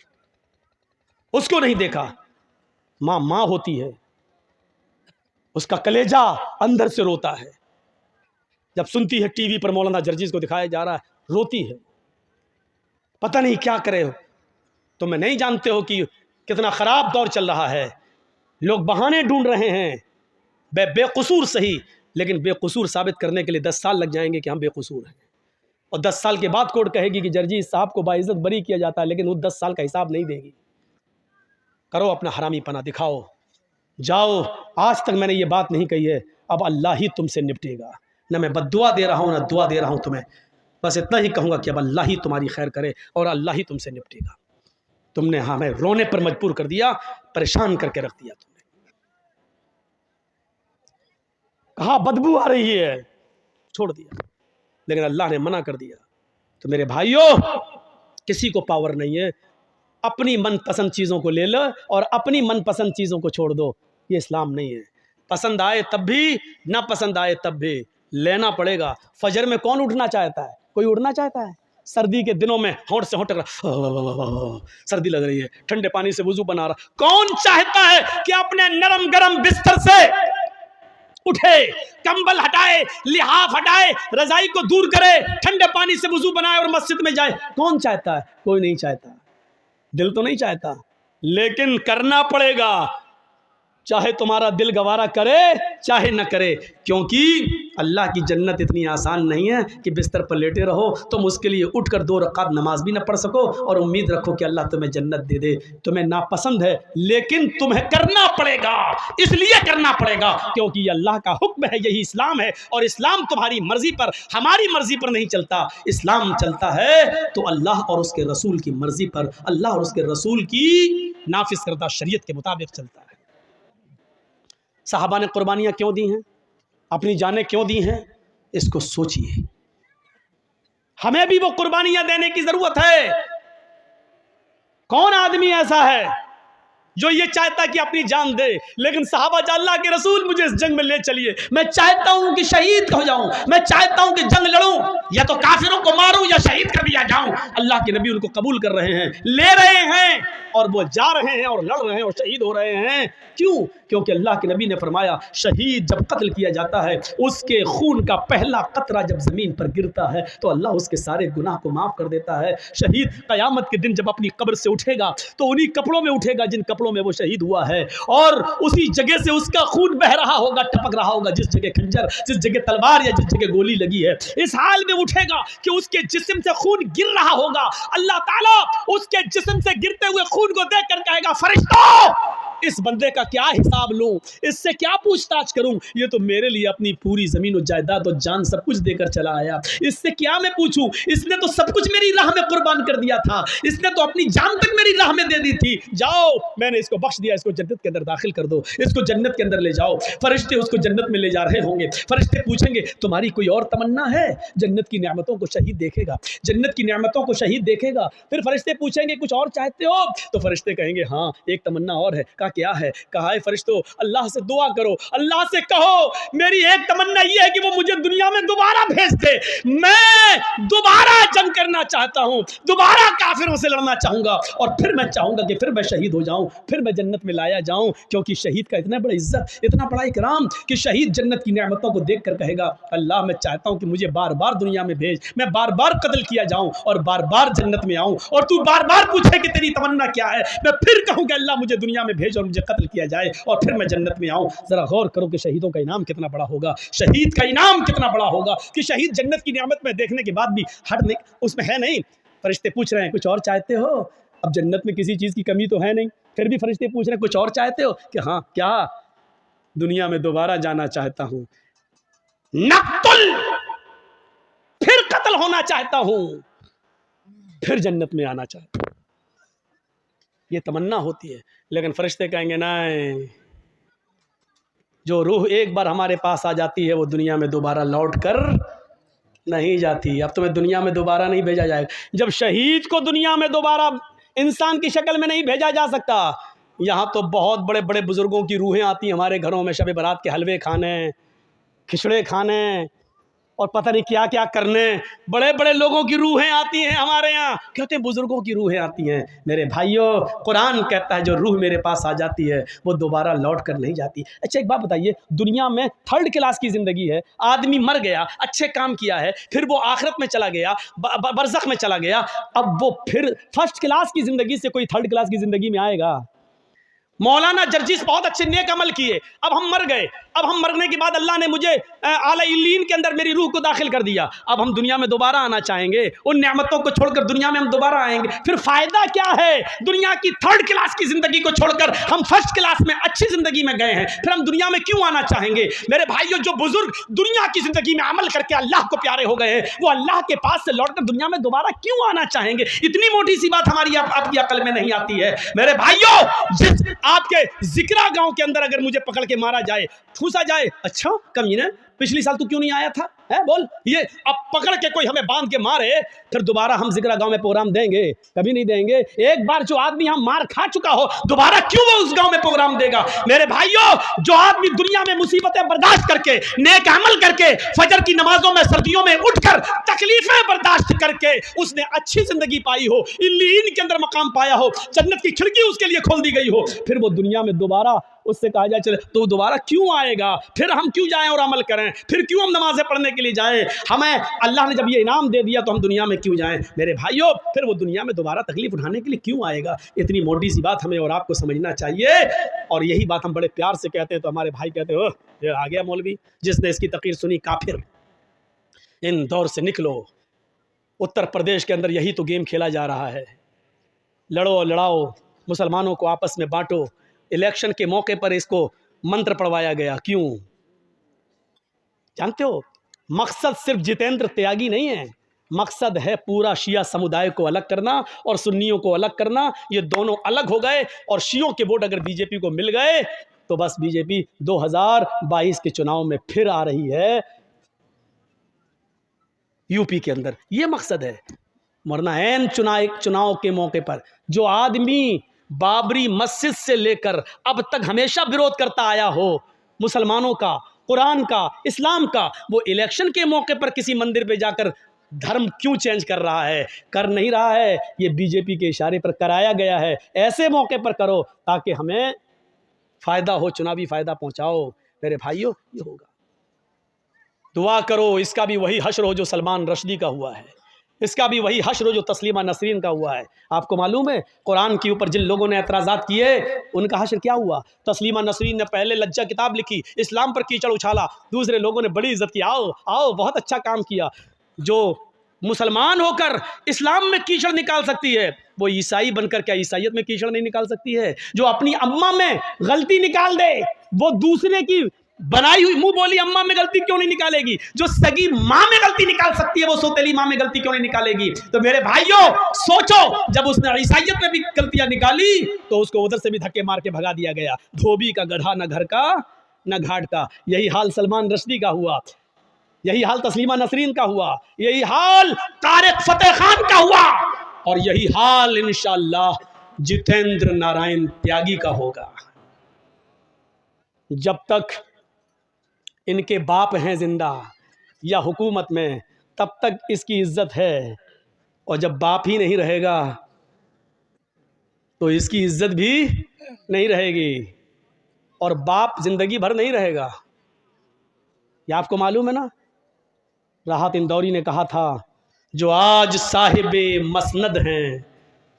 उसको नहीं देखा। माँ माँ होती है, उसका कलेजा अंदर से रोता है। जब सुनती है टीवी पर मौलाना जर्जीस को दिखाया जा रहा है, रोती है। पता नहीं क्या करे हो। तुम्हें नहीं जानते हो कि कितना खराब दौर चल रहा है। लोग बहाने ढूंढ रहे हैं, बेकसूर सही, लेकिन बेकसूर साबित करने के लिए 10 साल लग जाएंगे कि हम बेकसूर हैं। और 10 साल के बाद कोर्ट कहेगी कि जर्जीस साहब को बाइज्जत बरी किया जाता है, लेकिन वो 10 साल का हिसाब नहीं देगी। करो अपना हरामीपना, दिखाओ, जाओ। आज तक मैंने ये बात नहीं कही है, अब अल्लाह ही तुमसे निपटेगा। न मैं बद्दुआ दे रहा हूँ, न दुआ दे रहा हूँ तुम्हें। बस इतना ही कहूँगा कि अब अल्लाह ही तुम्हारी खैर करे और अल्लाह ही तुमसे निपटेगा। तुमने हमें रोने पर मजबूर कर दिया, परेशान करके रख दिया। तुमने कहा बदबू आ रही है, छोड़ दिया, लेकिन अल्लाह ने मना कर दिया। तो मेरे भाइयों, किसी को पावर नहीं है। अपनी मनपसंद चीज़ों को ले लो और अपनी मनपसंद चीज़ों को छोड़ दो। ये इस्लाम नहीं है। पसंद आए तब भी, ना पसंद आए तब भी लेना पड़ेगा। फजर में कौन उठना चाहता है? कोई उठना चाहता है? सर्दी के दिनों में होंठ से होंठ सर्दी लग रही है, ठंडे पानी से वुजू बना रहा, कौन चाहता है कि अपने नरम गरम बिस्तर से उठे, कंबल हटाए, लिहाफ हटाए, रजाई को दूर करे, ठंडे पानी से वुजू बनाए और मस्जिद में जाए। कौन चाहता है? कोई नहीं चाहता, दिल तो नहीं चाहता, लेकिन करना पड़ेगा, चाहे तुम्हारा दिल गवारा करे चाहे न करे, क्योंकि अल्लाह की जन्नत इतनी आसान नहीं है कि बिस्तर पर लेटे रहो तुम उसके लिए उठकर 2 रकात नमाज भी न पढ़ सको और उम्मीद रखो कि अल्लाह तुम्हें जन्नत दे दे। तुम्हें नापसंद है, लेकिन तुम्हें करना पड़ेगा। इसलिए करना पड़ेगा क्योंकि ये अल्लाह का हुक्म है, यही इस्लाम है। और इस्लाम तुम्हारी मर्जी पर, हमारी मर्जी पर नहीं चलता। इस्लाम चलता है तो अल्लाह और उसके रसूल की मर्जी पर, अल्लाह और उसके रसूल की नाफिज करदा शरीयत के मुताबिक चलता है। साहबा ने कुर्बानियाँ क्यों दी हैं, अपनी जानें क्यों दी हैं, इसको सोचिए। हमें भी वो कुर्बानियाँ देने की ज़रूरत है। कौन आदमी ऐसा है जो ये चाहता कि अपनी जान दे, लेकिन साहबा अल्लाह के रसूल मुझे इस जंग में ले चलिए, मैं चाहता हूं कि शहीद हो जाऊं, मैं चाहता हूं कि जंग लड़ूं, या तो काफिरों को मारूं या शहीद कर दिया जाऊं। अल्लाह के नबी उनको कबूल कर रहे हैं, ले रहे हैं, और वो जा रहे हैं और लड़ रहे हैं और शहीद हो रहे हैं। क्यों? क्योंकि अल्लाह के नबी ने फरमाया, शहीद जब कत्ल किया जाता है, उसके खून का पहला कतरा जब ज़मीन पर गिरता है तो अल्लाह उसके सारे गुनाह को माफ़ कर देता है। शहीद क़यामत के दिन जब अपनी कब्र से उठेगा तो उन्हीं कपड़ों में उठेगा जिन कपड़ों में वो शहीद हुआ है, और उसी जगह से उसका खून बह रहा होगा, टपक रहा होगा, जिस जगह खंजर, जिस जगह तलवार या जिस जगह गोली लगी है। इस हाल में उठेगा कि उसके जिस्म से खून गिर रहा होगा। अल्लाह ताला उसके जिस्म से गिरते हुए खून को देख कर कहेगा, फरिश्तों, इस बंदे का क्या हिसाब लूं, इससे क्या पूछताछ करूं, ये तो मेरे लिए अपनी पूरी जमीन और जायदाद और जान सब कुछ देकर चला आया, इससे क्या मैं पूछूं, इसने तो सब कुछ मेरी राह में कुर्बान कर दिया था, इसने तो अपनी जान तक मेरी राह में दे दी थी। जाओ, मैंने इसको बख्श दिया, इसको जन्नत के अंदर दाखिल कर दो, इसको जन्नत के अंदर ले जाओ। फरिश्ते उसको जन्नत में ले जा रहे होंगे। फरिश्ते पूछेंगे, तुम्हारी कोई और तमन्ना है? जन्नत की नेमतों को शहीद देखेगा, जन्नत की नेमतों को शहीद देखेगा। फिर फरिश्ते पूछेंगे, कुछ और चाहते हो? तो फरिश्ते कहेंगे, हाँ, एक तमन्ना और है। कहा, क्या है? कहा है, फरिश्तों, अल्लाह से दुआ करो, अल्लाह से कहो मेरी एक तमन्ना ये है कि वो मुझे दुनिया में दोबारा भेज दे, मैं दोबारा जंग करना चाहता हूं, दोबारा काफिरों से लड़ना चाहूंगा, और फिर मैं चाहूंगा कि फिर मैं शहीद हो जाऊं, फिर मैं जन्नत में लाया जाऊं। क्योंकि शहीद का इतना बड़ा इज्जत, इतना बड़ा इकराम कि शहीद जन्नत की नेमतों को देख कर कहेगा, अल्लाह मैं चाहता हूं कि मुझे बार बार दुनिया में भेज, मैं बार बार कत्ल किया जाऊं और बार बार जन्नत में आऊं, और तू बार बार पूछे कि तेरी तमन्ना क्या है, मैं फिर कहूंगा अल्लाह मुझे दुनिया में भेज और मुझे कत्ल किया जाए और फिर मैं जन्नत में आऊं। जरा गौर करो कि शहीदों का इनाम कितना बड़ा होगा, शहीद का इनाम कितना बड़ा होगा कि शहीद जन्नत की नेमत में देखने के बाद भी हट उसमें है नहीं। फरिश्ते पूछ रहे हैं, कुछ और चाहते हो? अब जन्नत में किसी चीज की कमी तो है नहीं, फिर भी फरिश्ते पूछ रहे हैं, कुछ और चाहते हो? कि हाँ, क्या? दुनिया में दोबारा जाना चाहता हूं, नक्तुल, फिर कत्ल होना चाहता हूं, फिर जन्नत में आना चाहता हूं। ये तमन्ना होती है। लेकिन फरिश्ते कहेंगे, नहीं, जो रूह एक बार हमारे पास आ जाती है वो दुनिया में दोबारा लौट कर नहीं जाती। अब तुम्हें दुनिया में दोबारा नहीं भेजा जाएगा। जब शहीद को दुनिया में दोबारा इंसान की शक्ल में नहीं भेजा जा सकता, यहाँ तो बहुत बड़े बड़े बुजुर्गों की रूहें आती हैं हमारे घरों में, शब बारात के हलवे खाने, खिचड़े खाने और पता नहीं क्या क्या करने। बड़े बड़े लोगों की रूहें आती हैं हमारे यहाँ, कहते हैं बुजुर्गों की रूहें आती हैं। मेरे भाइयों, कुरान कहता है जो रूह मेरे पास आ जाती है वो दोबारा लौट कर नहीं जाती। अच्छा, एक बात बताइए, दुनिया में 3rd क्लास की ज़िंदगी है, आदमी मर गया, अच्छे काम किया है, फिर वो आखिरत में चला गया, बरज़ख में चला गया, अब वो फिर 1st क्लास की ज़िंदगी से कोई 3rd क्लास की ज़िंदगी में आएगा? मौलाना जर्जिस बहुत अच्छे नेक अमल किए, अब हम मर गए, अब हम मरने के बाद अल्लाह ने मुझे आला इल्लीन के अंदर मेरी रूह को दाखिल कर दिया, अब हम दुनिया में दोबारा आना चाहेंगे, उन नेमतों को छोड़कर दुनिया में हम दोबारा आएंगे, फिर फ़ायदा क्या है? दुनिया की 3rd क्लास की ज़िंदगी को छोड़कर हम 1st क्लास में अच्छी ज़िंदगी में गए हैं, फिर हम दुनिया में क्यों आना चाहेंगे? मेरे भाइयों, जो बुजुर्ग दुनिया की ज़िंदगी में अमल करके अल्लाह को प्यारे हो गए हैं, वो अल्लाह के पास से लौटकर दुनिया में दोबारा क्यों आना चाहेंगे? इतनी मोटी सी बात हमारी आपकी अकल में नहीं आती है। मेरे भाइयों, जिस आपके जिक्रा गांव के अंदर अगर मुझे पकड़ के मारा जाए, ठूसा जाए, अच्छा कमीने, पिछली साल तू क्यों नहीं आया था, है बोल, ये अब पकड़ के कोई हमें बांध के मारे, फिर दोबारा हम जिक्रा गांव में प्रोग्राम देंगे? कभी नहीं देंगे। एक बार जो आदमी हम मार खा चुका हो, दोबारा क्यों वो उस गांव में प्रोग्राम देगा? मेरे भाइयों, जो आदमी दुनिया में मुसीबतें बर्दाश्त करके, नेक अमल करके, फजर की नमाजों में सर्दियों में उठकर तकलीफें बर्दाश्त करके उसने अच्छी जिंदगी पाई हो, इल्लीन के अंदर मकाम पाया हो, जन्नत की खिड़की उसके लिए खोल दी गई हो, फिर वो दुनिया में दोबारा उससे कहा जाए चले तो दोबारा क्यों आएगा, फिर हम क्यों जाएं और अमल करें, फिर क्यों हम नमाज़ें पढ़ने के लिए जाएं, हमें अल्लाह ने जब ये इनाम दे दिया तो हम दुनिया में क्यों जाएं। मेरे भाइयों, फिर वो दुनिया में दोबारा तकलीफ उठाने के लिए क्यों आएगा। इतनी मोटी सी बात हमें और आपको समझना चाहिए। और यही बात हम बड़े प्यार से कहते हैं तो हमारे भाई कहते हो ये आ गया मौलवी जिसने इसकी तकरीर सुनी काफिर, इन दौर से निकलो। उत्तर प्रदेश के अंदर यही तो गेम खेला जा रहा है, लड़ो लड़ाओ, मुसलमानों को आपस में बांटो। इलेक्शन के मौके पर इसको मंत्र पढ़वाया गया, क्यों जानते हो? मकसद सिर्फ जितेंद्र त्यागी नहीं है, मकसद है पूरा शिया समुदाय को अलग करना और सुन्नियों को अलग करना। ये दोनों अलग हो गए और शियों के वोट अगर बीजेपी को मिल गए तो बस बीजेपी 2022 के चुनाव में फिर आ रही है यूपी के अंदर। ये मकसद है। वरना ऐन चुनाव के मौके पर जो आदमी बाबरी मस्जिद से लेकर अब तक हमेशा विरोध करता आया हो मुसलमानों का, कुरान का, इस्लाम का, वो इलेक्शन के मौके पर किसी मंदिर पे जाकर धर्म क्यों चेंज कर रहा है? कर नहीं रहा है, ये बीजेपी के इशारे पर कराया गया है। ऐसे मौके पर करो ताकि हमें फ़ायदा हो, चुनावी फ़ायदा पहुंचाओ। मेरे भाइयों, ये होगा। दुआ करो इसका भी वही हश्र हो जो सलमान रश्दी का हुआ है, इसका भी वही हश्र हो जो तस्लीमा नसरीन का हुआ है। आपको मालूम है कुरान के ऊपर जिन लोगों ने एतराज़ात किए उनका हश्र क्या हुआ? तस्लीमा नसरीन ने पहले लज्जा किताब लिखी, इस्लाम पर कीचड़ उछाला, दूसरे लोगों ने बड़ी इज्जत की, आओ आओ बहुत अच्छा काम किया। जो मुसलमान होकर इस्लाम में कीचड़ निकाल सकती है वो ईसाई बनकर क्या ईसाइयत में कीचड़ नहीं निकाल सकती है? जो अपनी अम्मा में गलती निकाल दे वो दूसरे की बनाई हुई मुंह बोली अम्मा में गलती क्यों नहीं निकालेगी? जो सगी माँ में गलती निकाल सकती है वो सौतेली माँ में गलती क्यों नहीं निकालेगी? तो मेरे भाइयों सोचो, जब उसने ईसाइयत में भी गलतियां निकाली तो उसको उधर से भी धक्के मार के भगा दिया गया। धोबी का गधा, न घर का न घाट का। यही हाल सलमान रश्दी का हुआ, यही हाल तस्लीमा नसरीन का हुआ, यही हाल तारिक फतेह खान का हुआ और यही हाल इंशाअल्लाह जितेंद्र नारायण त्यागी का होगा। जब तक इनके बाप हैं जिंदा या हुकूमत में तब तक इसकी इज्जत है, और जब बाप ही नहीं रहेगा तो इसकी इज्जत भी नहीं रहेगी, और बाप जिंदगी भर नहीं रहेगा। ये आपको मालूम है ना? राहत इंदौरी ने कहा था जो आज साहिबे मसनद हैं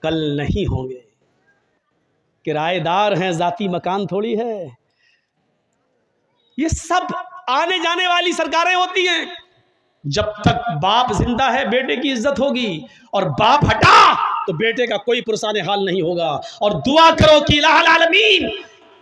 कल नहीं होंगे। किराएदार हैं, जाती मकान थोड़ी है। ये सब आने जाने वाली सरकारें होती हैं। जब तक बाप जिंदा है बेटे की इज्जत होगी, और बाप हटा तो बेटे का कोई पुरसाने हाल नहीं होगा। और दुआ करो कि इलाहुल आलमीन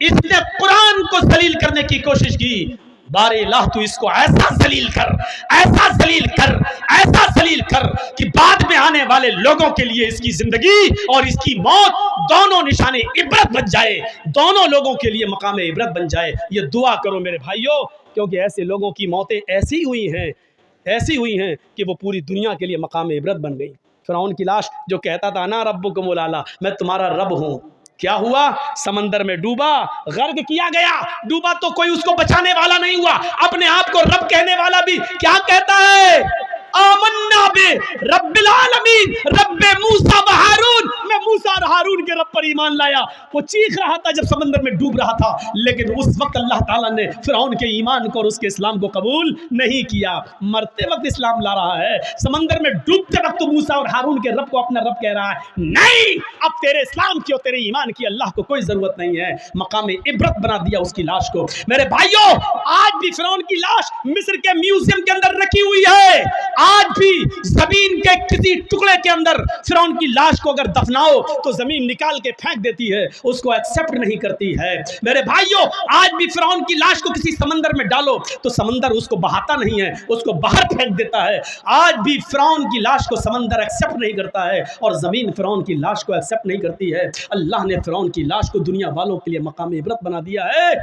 इसने कुरान को जलील करने की कोशिश की, बारे इलाह तू इसको ऐसा जलील कर, ऐसा जलील कर, ऐसा जलील कर कि बाद में आने वाले लोगों के लिए इसकी जिंदगी और इसकी मौत दोनों निशाने इबरत बन जाए, दोनों लोगों के लिए मकाम इबरत बन जाए। ये दुआ करो मेरे भाइयों, क्योंकि ऐसे लोगों की मौतें ऐसी हुई हैं कि वो पूरी दुनिया के लिए मकाम इबरत बन गई। फिरौन की लाश जो कहता था ना रब्बुकुमुल आला, मैं तुम्हारा रब हूँ, क्या हुआ? समंदर में डूबा, गर्क किया गया। डूबा तो कोई उसको बचाने वाला नहीं हुआ। अपने आप को रब कहने वाला भी क्या कहता है? आमन्ना बे रब्बिल आलमीन, रब्बे मूसा व हारून, मैं मूसा और हारून के रब पर ईमान लाया। वो चीख रहा था जब समंदर में डूब रहा था, लेकिन उस वक्त अल्लाह ताला ने फिरौन के ईमान को और उसके इस्लाम को कबूल नहीं किया। मरते वक्त इस्लाम ला रहा है, समंदर में डूबते वक्त तो मूसा और हारून के रब को अपना रब कह रहा है। नहीं, अब तेरे इस्लाम की और तेरे ईमान की अल्लाह को कोई जरूरत नहीं है। मकाम इबरत बना दिया उसकी लाश को। मेरे भाइयों, आज भी फिरौन की लाश मिस्र के म्यूजियम के अंदर रखी हुई है। आज भी जमीन के किसी टुकड़े के अंदर फिरौन की लाश को अगर दफनाओ तो जमीन निकाल के फेंक देती है, उसको एक्सेप्ट नहीं करती है। मेरे भाइयों, आज भी फिरौन की लाश को किसी समंदर में डालो तो समंदर उसको बहाता नहीं है, उसको बाहर फेंक देता है। आज भी फिरौन की लाश को समंदर एक्सेप्ट नहीं करता है और जमीन फिरौन की लाश को एक्सेप्ट नहीं करती है। अल्लाह ने फिरौन की लाश को दुनिया वालों के लिए मकाम इबरत बना दिया है।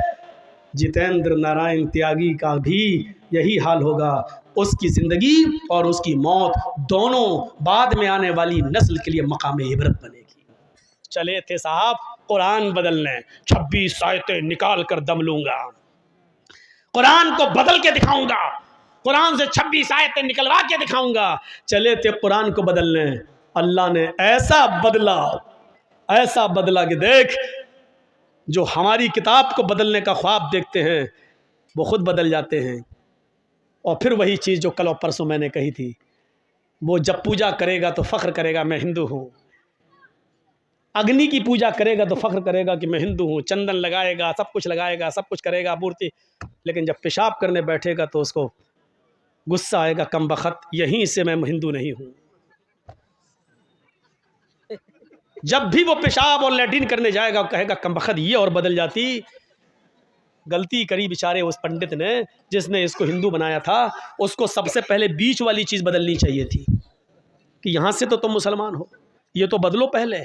जितेंद्र नारायण त्यागी का भी यही हाल होगा। उसकी ज़िंदगी और उसकी मौत दोनों बाद में आने वाली नस्ल के लिए मकाम इबरत बनेगी। चले थे साहब कुरान बदलने, 26 आयतें निकाल कर दम लूंगा, कुरान को बदल के दिखाऊंगा, कुरान से 26 आयतें निकलवा के दिखाऊंगा। चले थे कुरान को बदलने, अल्लाह ने ऐसा बदला कि देख जो हमारी किताब को बदलने का ख्वाब देखते हैं वो खुद बदल जाते हैं। और फिर वही चीज़ जो कल और परसों मैंने कही थी, वो जब पूजा करेगा तो फ़ख्र करेगा मैं हिंदू हूँ, अग्नि की पूजा करेगा तो फ़ख्र करेगा कि मैं हिंदू हूँ, चंदन लगाएगा, सब कुछ लगाएगा, सब कुछ करेगा मूर्ति, लेकिन जब पेशाब करने बैठेगा तो उसको गुस्सा आएगा, कम बखत यहीं से मैं हिंदू नहीं हूँ। जब भी वो पेशाब और लैट्रिन करने जाएगा कहेगा कम बखत ये और बदल जाती। गलती करी बेचारे उस पंडित ने जिसने इसको हिंदू बनाया था, उसको सबसे पहले बीच वाली चीज़ बदलनी चाहिए थी कि यहाँ से तो तुम मुसलमान हो, ये तो बदलो पहले।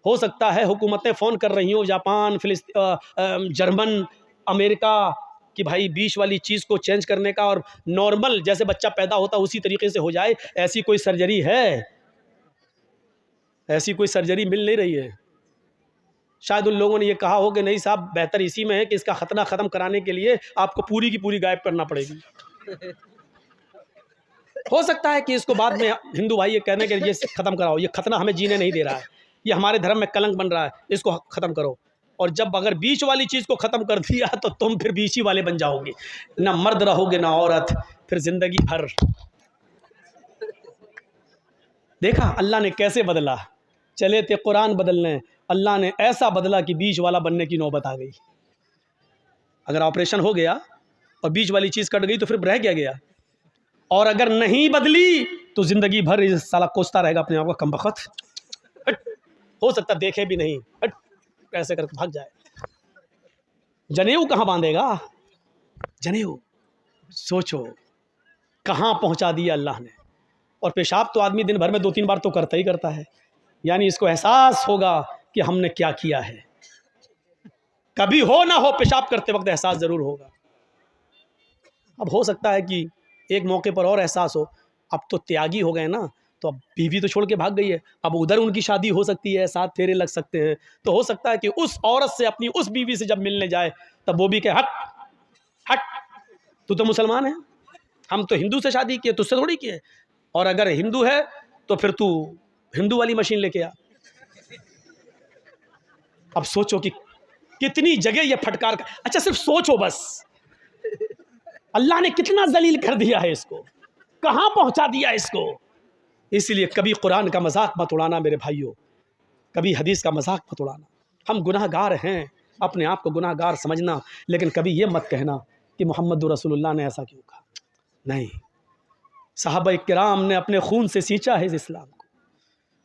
हो सकता है हुकूमतें फ़ोन कर रही हो जापान, जर्मन, अमेरिका कि भाई बीच वाली चीज़ को चेंज करने का और नॉर्मल जैसे बच्चा पैदा होता उसी तरीके से हो जाए, ऐसी कोई सर्जरी है? ऐसी कोई सर्जरी मिल नहीं रही है। शायद उन लोगों ने ये कहा हो कि नहीं साहब, बेहतर इसी में है कि इसका खतना ख़त्म कराने के लिए आपको पूरी की पूरी गायब करना पड़ेगी। हो सकता है कि इसको बाद में हिंदू भाई ये कहने के लिए ख़त्म कराओ, ये खतना हमें जीने नहीं दे रहा है, ये हमारे धर्म में कलंक बन रहा है, इसको ख़त्म करो। और जब अगर बीच वाली चीज़ को ख़त्म कर दिया तो तुम फिर बीच ही वाले बन जाओगे, ना मर्द रहोगे ना औरत, फिर ज़िंदगी भर। देखा अल्लाह ने कैसे बदला, चले थे कुरान बदलने, अल्लाह ने ऐसा बदला कि बीच वाला बनने की नौबत आ गई। अगर ऑपरेशन हो गया और बीच वाली चीज़ कट गई तो फिर रह क्या गया? और अगर नहीं बदली तो ज़िंदगी भर इस साला कोसता रहेगा अपने आप को, कम बखत, हो सकता देखे भी नहीं, ऐसे करके भाग जाए। जनेऊ कहाँ बांधेगा? जनेऊ सोचो कहाँ पहुँचा दिया अल्लाह ने। और पेशाब तो आदमी दिन भर में 2-3 बार तो करता ही करता है, यानी इसको एहसास होगा कि हमने क्या किया है। कभी हो ना हो पेशाब करते वक्त एहसास ज़रूर होगा। अब हो सकता है कि एक मौके पर और एहसास हो, अब तो त्यागी हो गए ना, तो अब बीवी तो छोड़ के भाग गई है, अब उधर उनकी शादी हो सकती है, 7 फेरे लग सकते हैं, तो हो सकता है कि उस औरत से अपनी उस बीवी से जब मिलने जाए तब वो भी कहे हट हट, तू तो मुसलमान है, हम तो हिंदू से शादी किए, तुझसे थोड़ी किए, और अगर हिंदू है तो फिर तू हिंदू वाली मशीन लेके आ। अब सोचो कि कितनी जगह ये फटकार का, अच्छा सिर्फ सोचो बस, अल्लाह ने कितना जलील कर दिया है इसको, कहां पहुंचा दिया इसको। इसलिए कभी कुरान का मजाक मत उड़ाना मेरे भाइयों, कभी हदीस का मजाक मत उड़ाना। हम गुनाहगार हैं, अपने आप को गुनाहगार समझना, लेकिन कभी ये मत कहना कि मोहम्मद रसूलुल्लाह ने ऐसा क्यों कहा। नहीं, सहाबा किराम ने अपने खून से सींचा है इस इस्लाम को,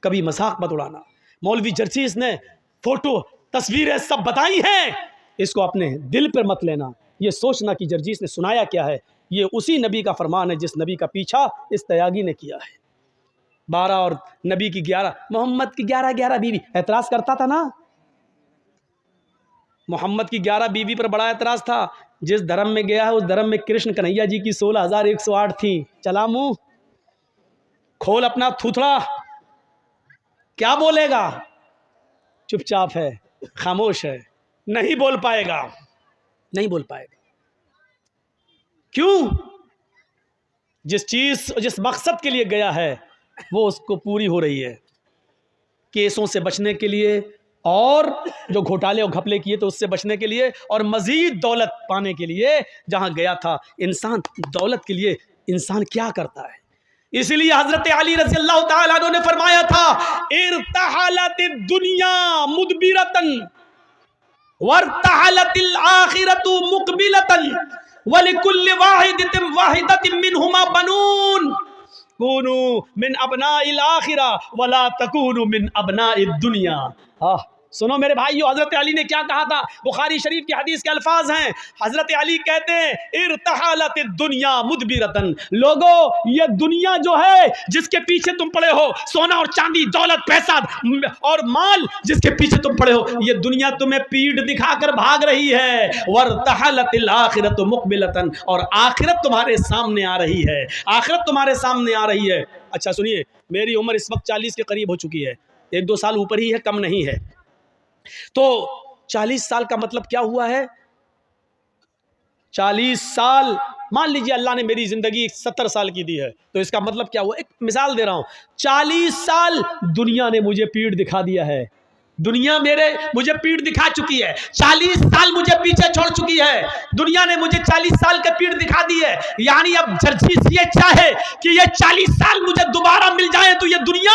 कभी मजाक मत उड़ाना। मौलवी जर्सीस ने फोटो तस्वीरें सब बताई हैं, इसको अपने दिल पर मत लेना। ये सोचना कि जर्जीस ने सुनाया क्या है, ये उसी नबी का फरमान है जिस नबी का पीछा इस तयागी ने किया है। 12 और नबी की 11, मोहम्मद की 11 बीवी, एतराज़ करता था ना, मोहम्मद की 11 बीवी पर बड़ा एतराज़ था। जिस धर्म में गया है उस धर्म में कृष्ण कन्हैया जी की 16,108 थी। चला मुँह, खोल अपना थूथड़ा, क्या बोलेगा? चुपचाप है, खामोश है, नहीं बोल पाएगा, नहीं बोल पाएगा। क्यों? जिस मकसद के लिए गया है वो उसको पूरी हो रही है। केसों से बचने के लिए, और जो घोटाले और घपले किए तो उससे बचने के लिए, और मज़ीद दौलत पाने के लिए जहां गया था। इंसान दौलत के लिए इंसान क्या करता है? इसलिए हजरत अली रज़ी अल्लाह तआला अन्हु ने फरमाया था, इरतहलतिद दुनिया मुदबिरतन वरतहलतिल आखिरतु मुकबिलतन वलिकुल्लि वाहिदतिन मिनहुमा बनून कूनू मिन अबनाइल आखिरा वला तकूनू मिन अबनाइद दुनिया। सुनो मेरे भाइयों, हज़रत अली ने क्या कहा था? बुखारी शरीफ की हदीस के अल्फाज हैं। हज़रत अली कहते हैं इरतहलतिद दुनिया मुदबिरतन, लोगों ये दुनिया जो है जिसके पीछे तुम पड़े हो, सोना और चांदी, दौलत, पैसा और माल जिसके पीछे तुम पड़े हो, ये दुनिया तुम्हें पीठ दिखाकर भाग रही है। वरतहलतिल आखिरतु मुकबिलतन, और आखिरत तुम्हारे सामने आ रही है, आखिरत तुम्हारे सामने आ रही है। अच्छा सुनिए, मेरी उम्र इस वक्त 40 के करीब हो चुकी है, 1-2 साल ऊपर ही है, कम नहीं है। तो 40 साल का मतलब क्या हुआ है? 40 साल, मान लीजिए अल्लाह ने मेरी ज़िंदगी 70 साल की दी है, तो इसका मतलब क्या हुआ? एक मिसाल दे रहा हूँ, 40 साल दुनिया ने मुझे पीठ दिखा दिया है, दुनिया मुझे पीठ दिखा चुकी है, 40 साल मुझे पीछे छोड़ चुकी है, दुनिया ने मुझे 40 साल के पीठ दिखा दी है। यानी अब जर्जीस ये चाहे कि ये 40 साल मुझे दोबारा मिल जाए तो ये दुनिया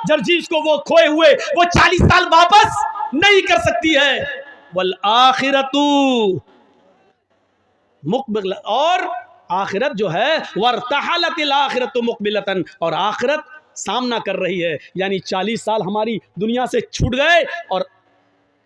जर्जीस को वो खोए हुए वो 40 साल वापस नहीं कर सकती है। वल आखिरतु मुक़बिल, और आखिरत जो है वर्तहलतिल आखिरतु मुक़बिलतन, और आखिरत सामना कर रही है। यानी 40 साल हमारी दुनिया से छूट गए और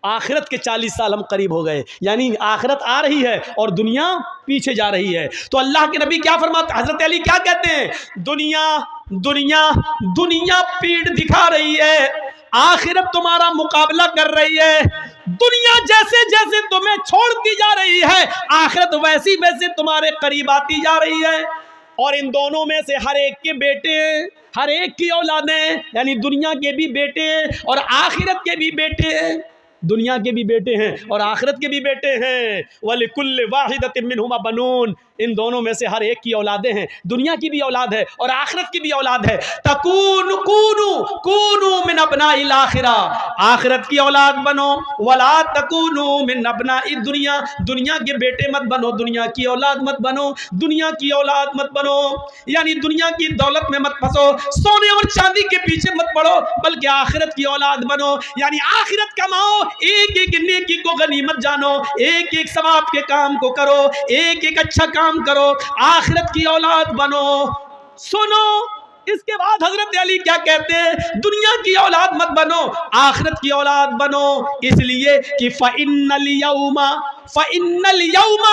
आखिरत के 40 साल हम करीब हो गए। यानी आखिरत आ रही है और दुनिया पीछे जा रही है। तो अल्लाह के नबी क्या फरमाते, हजरत अली क्या कहते हैं, दुनिया दुनिया दुनिया पीठ दिखा रही है, आखिरत तुम्हारा मुकाबला कर रही है। दुनिया जैसे जैसे तुम्हें छोड़ती जा रही है, आखिरत वैसी वैसे तुम्हारे करीब आती जा रही है। और इन दोनों में से हर एक के बेटे, हर एक की औलादें, यानी दुनिया के भी बेटे और आखिरत के भी बेटे, दुनिया के भी बेटे हैं और आखिरत के भी बेटे हैं। वलिकुल्लि वाहिदतिन मिनहुमा बनून, इन दोनों में से हर एक की औलादें हैं, दुनिया की भी औलाद है और आखिरत की भी औलाद है। तकून कूनू कूनू मिन अबनाइल आखिरा, आखिरत की औलाद बनो, वला तकूनू मिन अबनाइ दुनिया, दुनिया के बेटे मत बनो, दुनिया की औलाद मत बनो, दुनिया की औलाद मत बनो। यानी दुनिया की दौलत में मत फंसो, सोने और चांदी के पीछे मत पड़ो, बल्कि आखिरत की औलाद बनो। यानी आखिरत कमाओ, एक एक नेकी को गनीमत जानो, एक एक सवाब के काम को करो, एक एक अच्छा काम करो, आखिरत की औलाद बनो। सुनो, इसके बाद हजरत अली क्या कहते हैं, दुनिया की औलाद मत बनो, आखिरत की औलाद बनो। इसलिए कि फ़इन्नल यौमा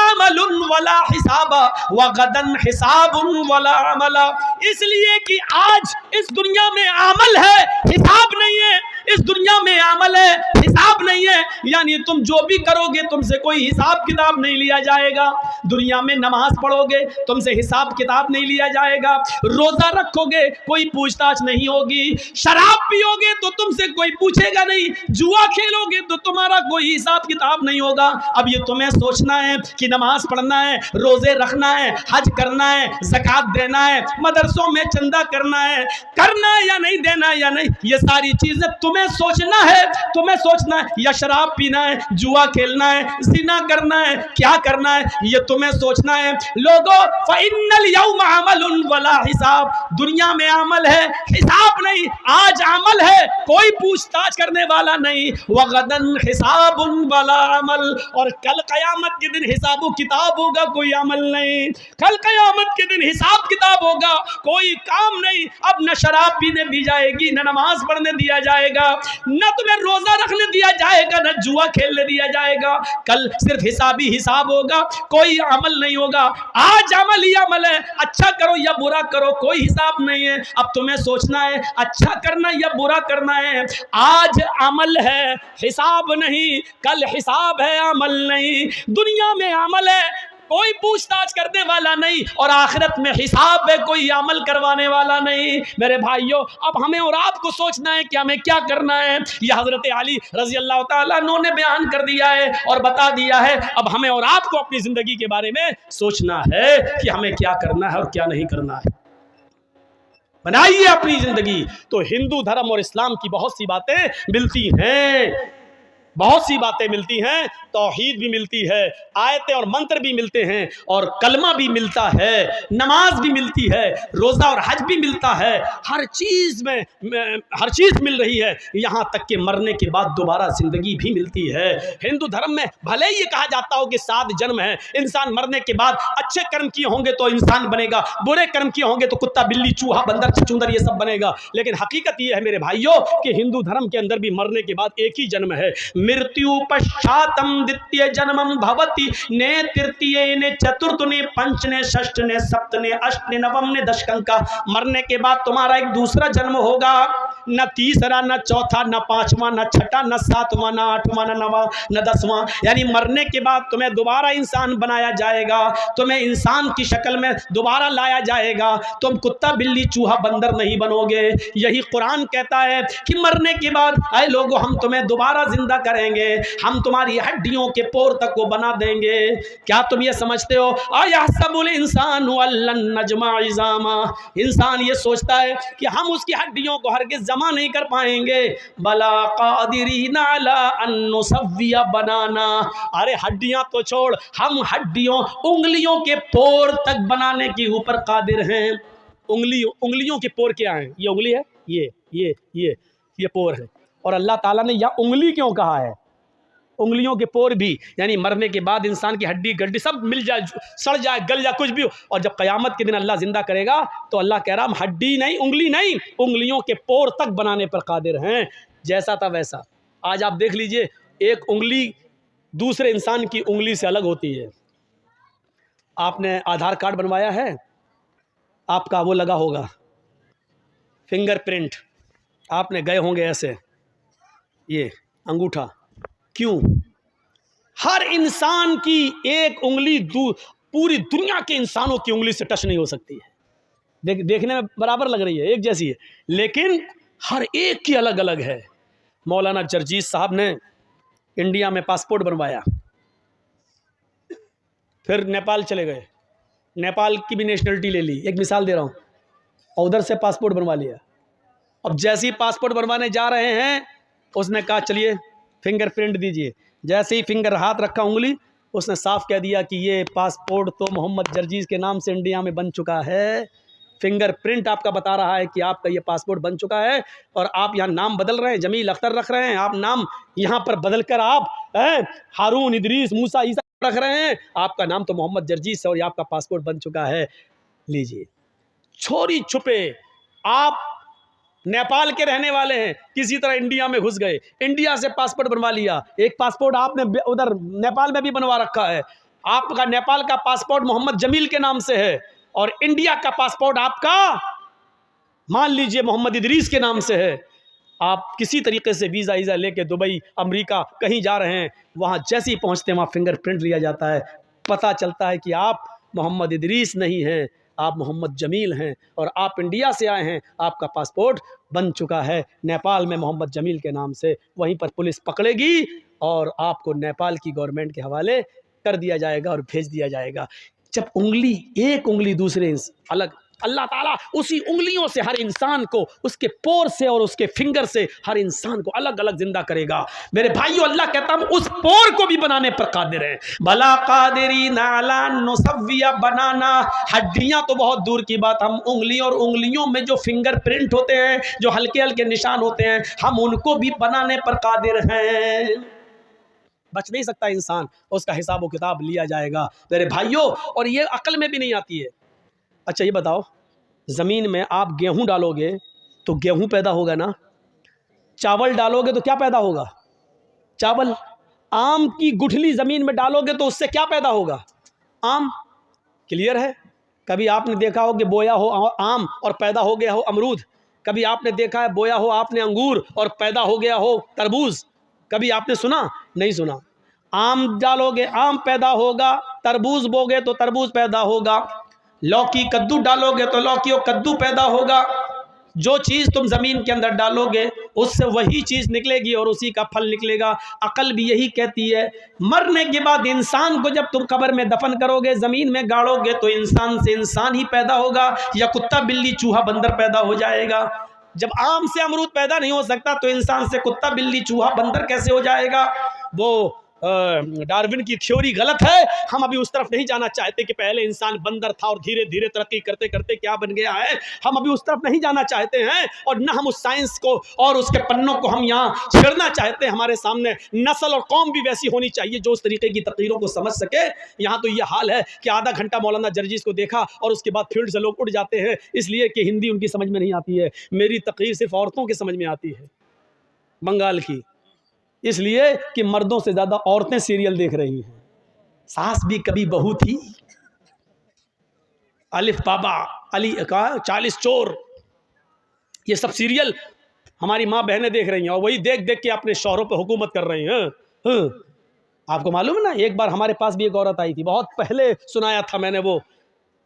अमलुन वला हिसाबा व गदन हिसाबुन वला अमला, इसलिए कि आज इस दुनिया में अमल है, हिसाब नहीं है। इस दुनिया में अमल है, हिसाब नहीं है। यानी तुम जो भी करोगे तुमसे कोई हिसाब किताब नहीं लिया जाएगा। दुनिया में नमाज पढ़ोगे तुमसे हिसाब किताब नहीं लिया जाएगा, रोजा रखोगे कोई पूछताछ नहीं होगी, शराब पियोगे तो तुमसे कोई पूछेगा नहीं, जुआ खेलोगे तो तुम्हारा कोई हिसाब किताब नहीं होगा। अब ये तुम्हें सोचना है कि नमाज पढ़ना है, रोजे रखना है, हज करना है, ज़कात देना है, मदरसों में चंदा करना है या नहीं देना है या नहीं, ये सारी चीजें तुम्हें सोचना है, तुम्हें सोचना है। या शराब पीना है, जुआ खेलना है, ज़िना करना है, क्या करना है, ये तुम्हें सोचना है। लोगों, फ़इन्नल यौमा अमलुन वला हिसाब, दुनिया में अमल है, हिसाब नहीं। आज अमल है, कोई पूछताछ करने वाला नहीं, वगदन हिसाबुन वला अमल, और कल कयामत के दिन हिसाब किताब होगा, कोई अमल नहीं। कल कयामत के दिन हिसाब किताब होगा, कोई काम नहीं। अब न शराब पीने दी जाएगी, न नमाज पढ़ने दिया जाएगा, न तुम्हें रोजा रखने दिया जाएगा, न जुआ खेलने दिया जाएगा। कल सिर्फ हिसाब ही हिसाब होगा, कोई अमल नहीं होगा। आज अमल ही अमल है, अच्छा करो या बुरा करो, कोई हिसाब नहीं है। अब तुम्हें सोचना है अच्छा करना या बुरा करना है। आज अमल है, हिसाब नहीं, कल हिसाब है, अमल नहीं। दुनिया में अमल है, कोई पूछताछ करने वाला नहीं, और आखिरत में हिसाब है, कोई अमल करवाने वाला नहीं। मेरे भाइयों, अब हमें और आपको सोचना है कि हमें क्या करना है। यह हजरत अली रजी अल्लाह ताला अन्हु ने बयान कर दिया है और बता दिया है। अब हमें और आपको अपनी जिंदगी के बारे में सोचना है कि हमें क्या करना है और क्या नहीं करना है। बनाइए अपनी जिंदगी। तो हिंदू धर्म और इस्लाम की बहुत सी बातें मिलती हैं, बहुत सी बातें मिलती हैं, तौहीद भी मिलती है, आयतें और मंत्र भी मिलते हैं, और कलमा भी मिलता है, नमाज भी मिलती है, रोज़ा और हज भी मिलता है। हर चीज़ में हर चीज़ मिल रही है, यहाँ तक कि मरने के बाद दोबारा ज़िंदगी भी मिलती है। हिंदू धर्म में भले ही ये कहा जाता हो कि 7 जन्म है, इंसान मरने के बाद अच्छे कर्म किए होंगे तो इंसान बनेगा, बुरे कर्म किए होंगे तो कुत्ता बिल्ली चूहा बंदर चुचुंदर ये सब बनेगा। लेकिन हकीकत ये है मेरे भाइयों कि हिंदू धर्म के अंदर भी मरने के बाद एक ही जन्म है। मृत्यु पश्चातम द्वितीय जन्मम भवति, ने तृतीय ने चतुर्थ ने पंच ने षष्ठ ने सप्त ने अष्ट ने नवम ने दशकं का, मरने के बाद तुम्हारा एक दूसरा जन्म होगा, न तीसरा न चौथा न पांचवा न छठा न सातवां न आठवां न नवा न 10वां। यानी मरने के बाद तुम्हें दोबारा इंसान बनाया जाएगा, तुम्हें इंसान की शक्ल में दोबारा लाया जाएगा, तुम कुत्ता बिल्ली चूहा बंदर नहीं बनोगे। यही कुरान कहता है कि मरने के बाद ऐ लोगों हम तुम्हें दोबारा जिंदा करेंगे, हम तुम्हारी हड्डियों के पोर तक को बना देंगे। क्या तुम ये समझते हो? अयहसबुल इंसान अल्लन नजमा इज़ामा, इंसान ये सोचता है कि हम उसकी हड्डियों को हरगिज़ जमा नहीं कर पाएंगे। बला कादिरीन अला अन नुसव्विया बनाना, अरे हड्डियां तो छोड़, हम हड्डियों उंगलियों के पोर तक बनाने के ऊपर कादिर हैं। उंगलियों के पोर क्या हैं? ये उंगली है, ये पोर है। और अल्लाह ताला ने यह उंगली क्यों कहा है? उंगलियों के पोर भी, यानी मरने के बाद इंसान की हड्डी गड्डी सब मिल जाए, सड़ जाए, गल जाए, कुछ भी हो, और जब क़यामत के दिन अल्लाह जिंदा करेगा तो अल्लाह कह रहा हम हड्डी नहीं, उंगली नहीं, उंगलियों के पोर तक बनाने पर कादिर हैं। जैसा था वैसा। आज आप देख लीजिए, एक उंगली दूसरे इंसान की उंगली से अलग होती है। आपने आधार कार्ड बनवाया है, आपका वो लगा होगा फिंगरप्रिंट, आपने गए होंगे ऐसे, ये अंगूठा। क्यों? हर इंसान की एक उंगली पूरी दुनिया के इंसानों की उंगली से टच नहीं हो सकती है। देखने में बराबर लग रही है, एक जैसी है, लेकिन हर एक की अलग अलग है। मौलाना जर्जीस साहब ने इंडिया में पासपोर्ट बनवाया, फिर नेपाल चले गए, नेपाल की भी नेशनलिटी ले ली, एक मिसाल दे रहा हूँ, और उधर से पासपोर्ट बनवा लिया। अब जैसे ही पासपोर्ट बनवाने जा रहे हैं, उसने कहा चलिए फिंगरप्रिंट दीजिए। जैसे ही फिंगर हाथ रखा उंगली, उसने साफ कह दिया कि ये पासपोर्ट तो मोहम्मद जर्जीस के नाम से इंडिया में बन चुका है। फिंगरप्रिंट आपका बता रहा है कि आपका ये पासपोर्ट बन चुका है, और आप यहाँ नाम बदल रहे हैं, जमील अख्तर रख रहे हैं, आप नाम यहाँ पर बदल कर आप हारून, इदरीस, मूसा, ईसा रख रहे हैं, आपका नाम तो मोहम्मद जर्जीस है और आपका पासपोर्ट बन चुका है। लीजिए, छोरी छुपे आप नेपाल के रहने वाले हैं, किसी तरह इंडिया में घुस गए, इंडिया से पासपोर्ट बनवा लिया। एक पासपोर्ट आपने उधर नेपाल में भी बनवा रखा है, आपका नेपाल का पासपोर्ट मोहम्मद जमील के नाम से है, और इंडिया का पासपोर्ट आपका मान लीजिए मोहम्मद इदरीस के नाम से है। आप किसी तरीके से वीज़ा ईज़ा लेके दुबई, अमेरिका कहीं जा रहे हैं, वहाँ जैसे ही पहुँचते हैं वहाँ फिंगरप्रिंट लिया जाता है, पता चलता है कि आप मोहम्मद इदरीस नहीं हैं, आप मोहम्मद जमील हैं, और आप इंडिया से आए हैं, आपका पासपोर्ट बन चुका है नेपाल में मोहम्मद जमील के नाम से। वहीं पर पुलिस पकड़ेगी और आपको नेपाल की गवर्नमेंट के हवाले कर दिया जाएगा और भेज दिया जाएगा। जब उंगली, एक उंगली दूसरे अलग, अल्लाह ताला उसी उंगलियों से हर इंसान को, उसके पोर से और उसके फिंगर से हर इंसान को अलग अलग जिंदा करेगा। मेरे भाइयों, अल्लाह कहता है उस पोर को भी बनाने पर कादिर है। भला कादिरीन अला नुसव्विया बनाना, हड्डियां तो बहुत दूर की बात, हम उंगली और उंगलियों में जो फिंगरप्रिंट होते हैं, जो हल्के हल्के निशान होते हैं, हम उनको भी बनाने पर कादिर हैं। बच नहीं सकता इंसान, उसका हिसाब व किताब लिया जाएगा मेरे भाइयों, और ये अकल में भी नहीं आती है। अच्छा ये बताओ, ज़मीन में आप गेहूं डालोगे तो गेहूं पैदा होगा ना, चावल डालोगे तो क्या पैदा होगा? चावल। आम की गुठली ज़मीन में डालोगे तो उससे क्या पैदा होगा? आम। क्लियर है? कभी आपने देखा हो कि बोया हो आम और पैदा हो गया हो अमरूद? कभी आपने देखा है बोया हो आपने अंगूर और पैदा हो गया हो तरबूज? कभी आपने सुना? नहीं सुना। आम डालोगे आम पैदा होगा, तरबूज बोगे तो तरबूज पैदा होगा, लौकी कद्दू डालोगे तो लौकी और कद्दू पैदा होगा। जो चीज़ तुम ज़मीन के अंदर डालोगे उससे वही चीज़ निकलेगी और उसी का फल निकलेगा। अकल भी यही कहती है। मरने के बाद इंसान को जब तुम कब्र में दफन करोगे, ज़मीन में गाड़ोगे, तो इंसान से इंसान ही पैदा होगा या कुत्ता बिल्ली चूहा बंदर पैदा हो जाएगा। जब आम से अमरूद पैदा नहीं हो सकता तो इंसान से कुत्ता बिल्ली चूहा बंदर कैसे हो जाएगा? वो डार्विन की थ्योरी गलत है। हम अभी उस तरफ नहीं जाना चाहते कि पहले इंसान बंदर था और धीरे धीरे तरक्की करते करते क्या बन गया है। हम अभी उस तरफ नहीं जाना चाहते हैं, और न हम उस साइंस को और उसके पन्नों को हम यहाँ छेड़ना चाहते हैं। हमारे सामने नस्ल और कौम भी वैसी होनी चाहिए जो उस तरीके की तकरीरों को समझ सके। यहाँ तो ये हाल है कि आधा घंटा मौलाना जर्जीस को देखा और उसके बाद फील्ड से लोग उठ जाते हैं, इसलिए कि हिंदी उनकी समझ में नहीं आती है। मेरी तकरीर सिर्फ औरतों की समझ में आती है, बंगाल की, इसलिए कि मर्दों से ज़्यादा औरतें सीरियल देख रही हैं। सास भी कभी बहू थी, अलिफ बाबा, अली का 40 चोर, ये सब सीरियल हमारी माँ बहनें देख रही हैं, और वही देख देख के अपने शौहरों पर हुकूमत कर रही हैं। आपको मालूम है ना, एक बार हमारे पास भी एक औरत आई थी, बहुत पहले सुनाया था मैंने। वो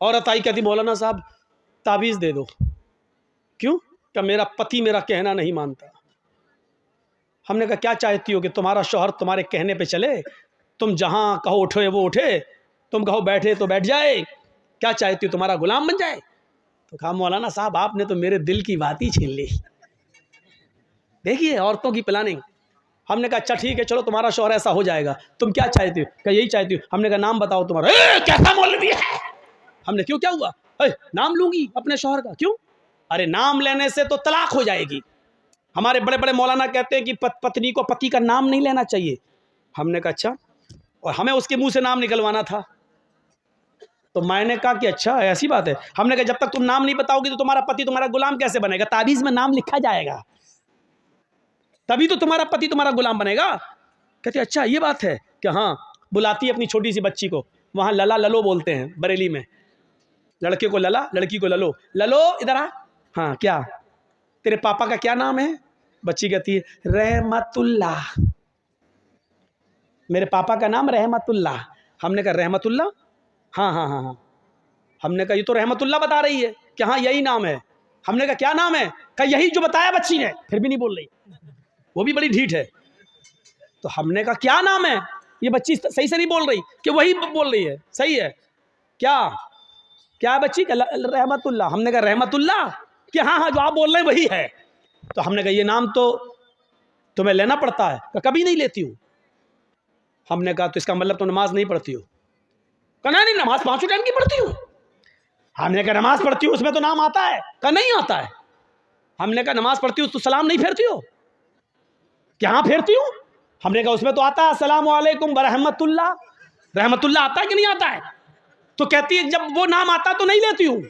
औरत आई, कहती मौलाना साहब ताबीज़ दे दो। क्यों? क्या मेरा पति मेरा कहना नहीं मानता। हमने कहा क्या चाहती हो कि तुम्हारा शौहर तुम्हारे कहने पे चले? तुम जहाँ कहो उठे वो उठे, तुम कहो बैठे तो बैठ जाए? क्या चाहती हो, तुम्हारा गुलाम बन जाए? तो कहा मौलाना साहब आपने तो मेरे दिल की बात ही छीन ली। देखिए औरतों की प्लानिंग। हमने कहा अच्छा ठीक है चलो तुम्हारा शौहर ऐसा हो जाएगा, तुम क्या चाहती हो? क्या यही चाहती हो? हमने कहा नाम बताओ तुम्हारा। कैसा मौलवी है? हमने क्यों क्या हुआ? नाम लूंगी अपने शौहर का। क्यों? अरे नाम लेने से तो तलाक हो जाएगी। हमारे बड़े बड़े मौलाना कहते हैं कि पत्नी को पति का नाम नहीं लेना चाहिए। हमने कहा अच्छा, और हमें उसके मुंह से नाम निकलवाना था। तो मैंने कहा कि अच्छा ऐसी बात है। हमने कहा जब तक तुम नाम नहीं बताओगी तो तुम्हारा पति तुम्हारा गुलाम कैसे बनेगा? ताबीज में नाम लिखा जाएगा तभी तो तुम्हारा पति तुम्हारा गुलाम बनेगा। कहते अच्छा ये बात है कि हाँ। बुलाती है अपनी छोटी सी बच्ची को, वहाँ लला ललो बोलते हैं बरेली में, लड़के को लला लड़की को ललो। ललो इधर आ। हाँ क्या तेरे पापा का क्या नाम है? बच्ची कहती है रहमतुल्लाह। मेरे पापा का नाम रहमतुल्लाह। हमने कहा रहमतुल्लाह? हाँ हाँ हाँ हाँ। हमने कहा ये तो रहमतुल्लाह बता रही है कि हाँ यही नाम है। हमने कहा क्या नाम है? कहा यही जो बताया बच्ची ने। फिर भी नहीं बोल रही, वो भी बड़ी ढीठ है। तो हमने कहा क्या नाम है? ये बच्ची सही से नहीं बोल रही कि वही बोल रही है। सही है क्या? क्या है बच्ची? रहमतुल्लाह। हमने कहा रहमतुल्लाह कि हाँ हाँ जो आप बोल रहे हैं वही है। तो हमने कहा ये नाम तो तुम्हें लेना पड़ता है। कभी नहीं लेती हूँ। हमने कहा तो इसका मतलब तुम नमाज नहीं पढ़ती हो? कहा नहीं नमाज 5 टाइम की पढ़ती हूँ। हमने कहा नमाज पढ़ती हूँ उसमें तो नाम आता है? कहा नहीं आता है। हमने कहा नमाज पढ़ती हूँ तो सलाम नहीं फेरती हो? क्या फेरती हूँ? हमने कहा उसमें तो आता है अस्सलामु अलैकुम व रहमतुल्लाह। रहमतुल्लाह आता है कि नहीं आता है? तो कहती है जब वो नाम आता तो नहीं लेती हूँ।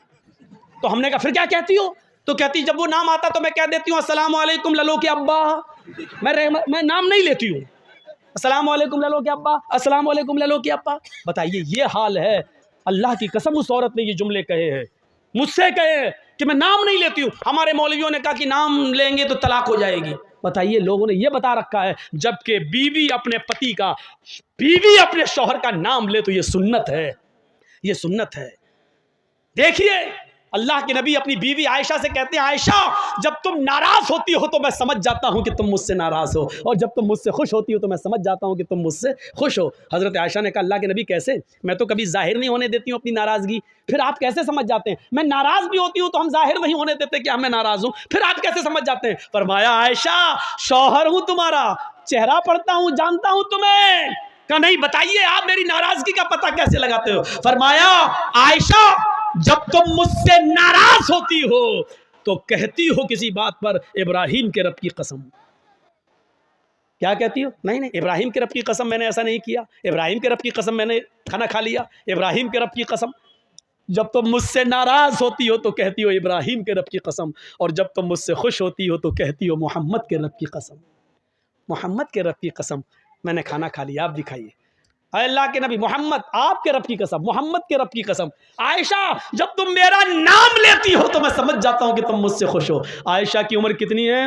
तो हमने कहा फिर क्या कहती हो? तो कहती जब वो नाम आता तो मैं कह देती हूँ अस्सलामु अलैकुम ललो के अब्बा। मैं नाम नहीं लेती हूँ। अस्सलामु अलैकुम ललो के अब्बा, अस्सलामु अलैकुम ललो के अब्बा। बताइए ये हाल है। अल्लाह की कसम उस औरत ने ये जुमले कहे हैं, मुझसे कहे हैं कि मैं नाम नहीं लेती हूँ। हमारे मौलवियों ने कहा कि नाम लेंगे तो तलाक हो जाएगी। बताइए लोगों ने ये बता रखा है, जबकि बीवी अपने पति का, बीवी अपने शौहर का नाम ले तो ये सुन्नत है, ये सुन्नत है। देखिए अल्लाह के नबी अपनी बीवी आयशा से कहते हैं आयशा जब तुम नाराज होती हो तो मैं समझ जाता हूं कि तुम मुझसे नाराज हो, और जब तुम मुझसे खुश होती हो तो मैं समझ जाता हूं कि तुम मुझसे खुश हो। हजरत आयशा ने कहा अल्लाह के नबी कैसे? मैं तो कभी जाहिर नहीं होने देती हूँ अपनी नाराजगी, फिर आप कैसे समझ जाते हैं? मैं नाराज भी होती हूँ तो हम जाहिर नहीं होने देते कि मैं नाराज हूँ, फिर आप कैसे समझ जाते हैं? फरमाया आयशा शौहर हूं तुम्हारा, चेहरा पढ़ता हूं, जानता हूं तुम्हें। कहा नहीं बताइए आप मेरी नाराजगी का पता कैसे लगाते हो? फरमाया आयशा जब तुम मुझसे नाराज होती हो तो कहती हो किसी बात पर इब्राहिम के रब की कसम। क्या कहती हो? नहीं नहीं इब्राहिम के रब की कसम मैंने ऐसा नहीं किया, इब्राहिम के रब की कसम मैंने खाना खा लिया, इब्राहिम के रब की कसम। जब तुम मुझसे नाराज होती हो तो कहती हो इब्राहिम के रब की कसम, और जब तुम मुझसे खुश होती हो तो कहती हो मोहम्मद के रब की कसम। मोहम्मद के रब की कसम मैंने खाना खा लिया, आप दिखाइए। अल्लाह के नबी मोहम्मद आपके रब की कसम, मोहम्मद के रब की कसम। आयशा जब तुम मेरा नाम लेती हो तो मैं समझ जाता हूं कि तुम मुझसे खुश हो। आयशा की उम्र कितनी है?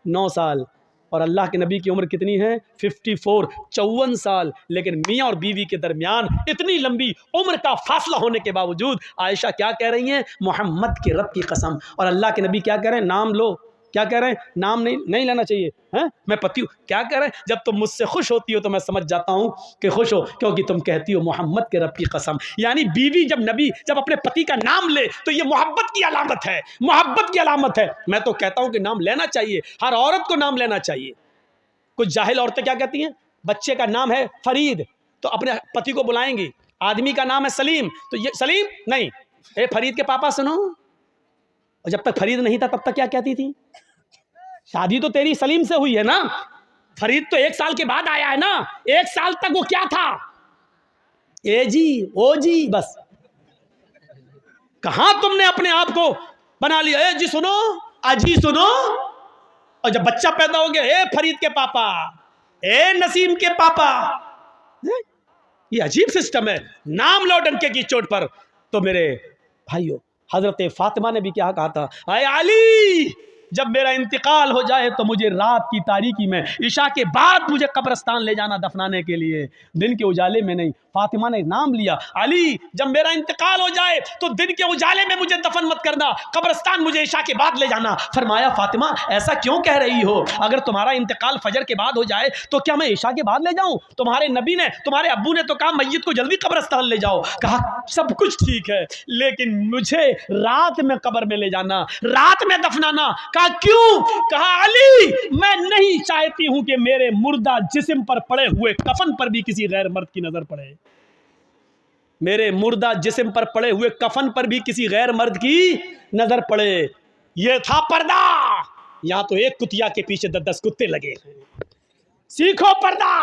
9 साल। और अल्लाह के नबी की उम्र कितनी है? 54, 54 साल। लेकिन मियाँ और बीवी के दरमियान इतनी लंबी उम्र का फासला होने के बावजूद आयशा क्या कह रही हैं? मोहम्मद के रब की कसम। और अल्लाह के नबी क्या कह रहे हैं? नाम लो। क्या कह रहे हैं? नाम नहीं लेना चाहिए हैं? मैं पति हूँ। क्या कह रहे हैं? जब तुम मुझसे खुश होती हो तो मैं समझ जाता हूँ कि खुश हो, क्योंकि तुम कहती हो मोहम्मद के रब की कसम। यानी बीवी जब अपने पति का नाम ले तो ये मोहब्बत की अलामत है, मोहब्बत की अलामत है। मैं तो कहता हूँ कि नाम लेना चाहिए, हर औरत को नाम लेना चाहिए। कुछ जाहिल औरतें क्या कहती हैं? बच्चे का नाम है फरीद तो अपने पति को बुलाएंगी, आदमी का नाम है सलीम तो ये सलीम नहीं, ए फरीद के पापा सुनो। और जब तक फरीद नहीं था तब तक क्या कहती थी? शादी तो तेरी सलीम से हुई है ना, फरीद तो 1 साल के बाद आया है ना। 1 साल तक वो क्या था? ए जी ओ जी बस। कहां तुमने अपने आप को बना लिया? ए जी सुनो, अजी सुनो। और जब बच्चा पैदा हो गया, ए फरीद के पापा, ए नसीम के पापा। ये अजीब सिस्टम है। नाम लो डंके की चोट पर। तो मेरे भाइयों हजरत फातिमा ने भी क्या कहा था? आए अली जब मेरा इंतकाल हो जाए तो मुझे रात की तारीकी में इशा के बाद मुझे कब्रिस्तान ले जाना दफनाने के लिए, दिन के उजाले में नहीं। फातिमा ने नाम लिया, अली जब मेरा इंतकाल हो जाए तो दिन के उजाले में मुझे दफन मत करना, कब्रिस्तान मुझे इशा के बाद ले जाना। फरमाया फातिमा ऐसा क्यों कह रही हो? अगर तुम्हारा इंतकाल फजर के बाद हो जाए तो क्या मैं इशा के बाद ले जाऊं? तुम्हारे नबी ने, तुम्हारे अब्बू ने तो कहा मैयत को जल्दी कब्रिस्तान ले जाओ। कहा सब कुछ ठीक है लेकिन मुझे रात में कब्र में ले जाना, रात में दफनाना। कहा कहा क्यों? कहा अली, मैं नहीं चाहती हूं कि मेरे मुर्दा जिस्म पर पड़े हुए कफन पर भी किसी गैर मर्द की नजर पड़े। मेरे मुर्दा जिस्म पर पड़े हुए कफन पर भी किसी गैर मर्द की नजर पड़े। ये था पर्दा। यहां तो एक कुतिया के पीछे 10 कुत्ते लगे हैं। सीखो पर्दा,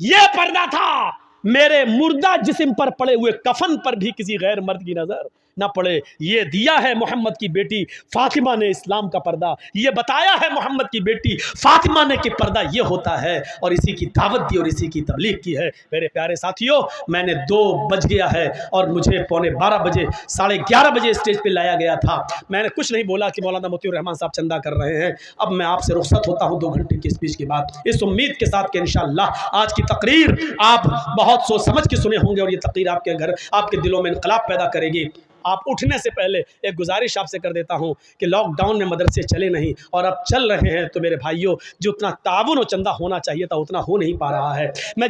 ये पर्दा था। मेरे मुर्दा जिस्म पर पड़े हुए कफन पर भी किसी गैर मर्द की नजर ना पड़े। ये दिया है मोहम्मद की बेटी फातिमा ने इस्लाम का पर्दा। ये बताया है मोहम्मद की बेटी फातिमा ने कि पर्दा ये होता है, और इसी की दावत दी और इसी की तबलीग की है। मेरे प्यारे साथियों, मैंने 2 बज गया है और मुझे 11:15 बजे 11:30 बजे स्टेज पे लाया गया था। मैंने कुछ नहीं बोला कि मौलाना मोतियुर रहमान साहब चंदा कर रहे हैं। अब मैं आपसे रुखसत होता हूँ 2 घंटे की स्पीच के बाद, इस उम्मीद के साथ कि इंशाअल्लाह आज की तकरीर आप बहुत सोच समझ के सुने होंगे और ये तकरीर आपके घर, आपके दिलों में इनकलाब पैदा करेगी। आप उठने से पहले एक गुजारिश आपसे कर देता हूं कि लॉकडाउन में मदरसे चले नहीं और अब चल रहे हैं, तो मेरे भाइयों, जो उतना ताउन और चंदा होना चाहिए था उतना हो नहीं पा रहा है। मैं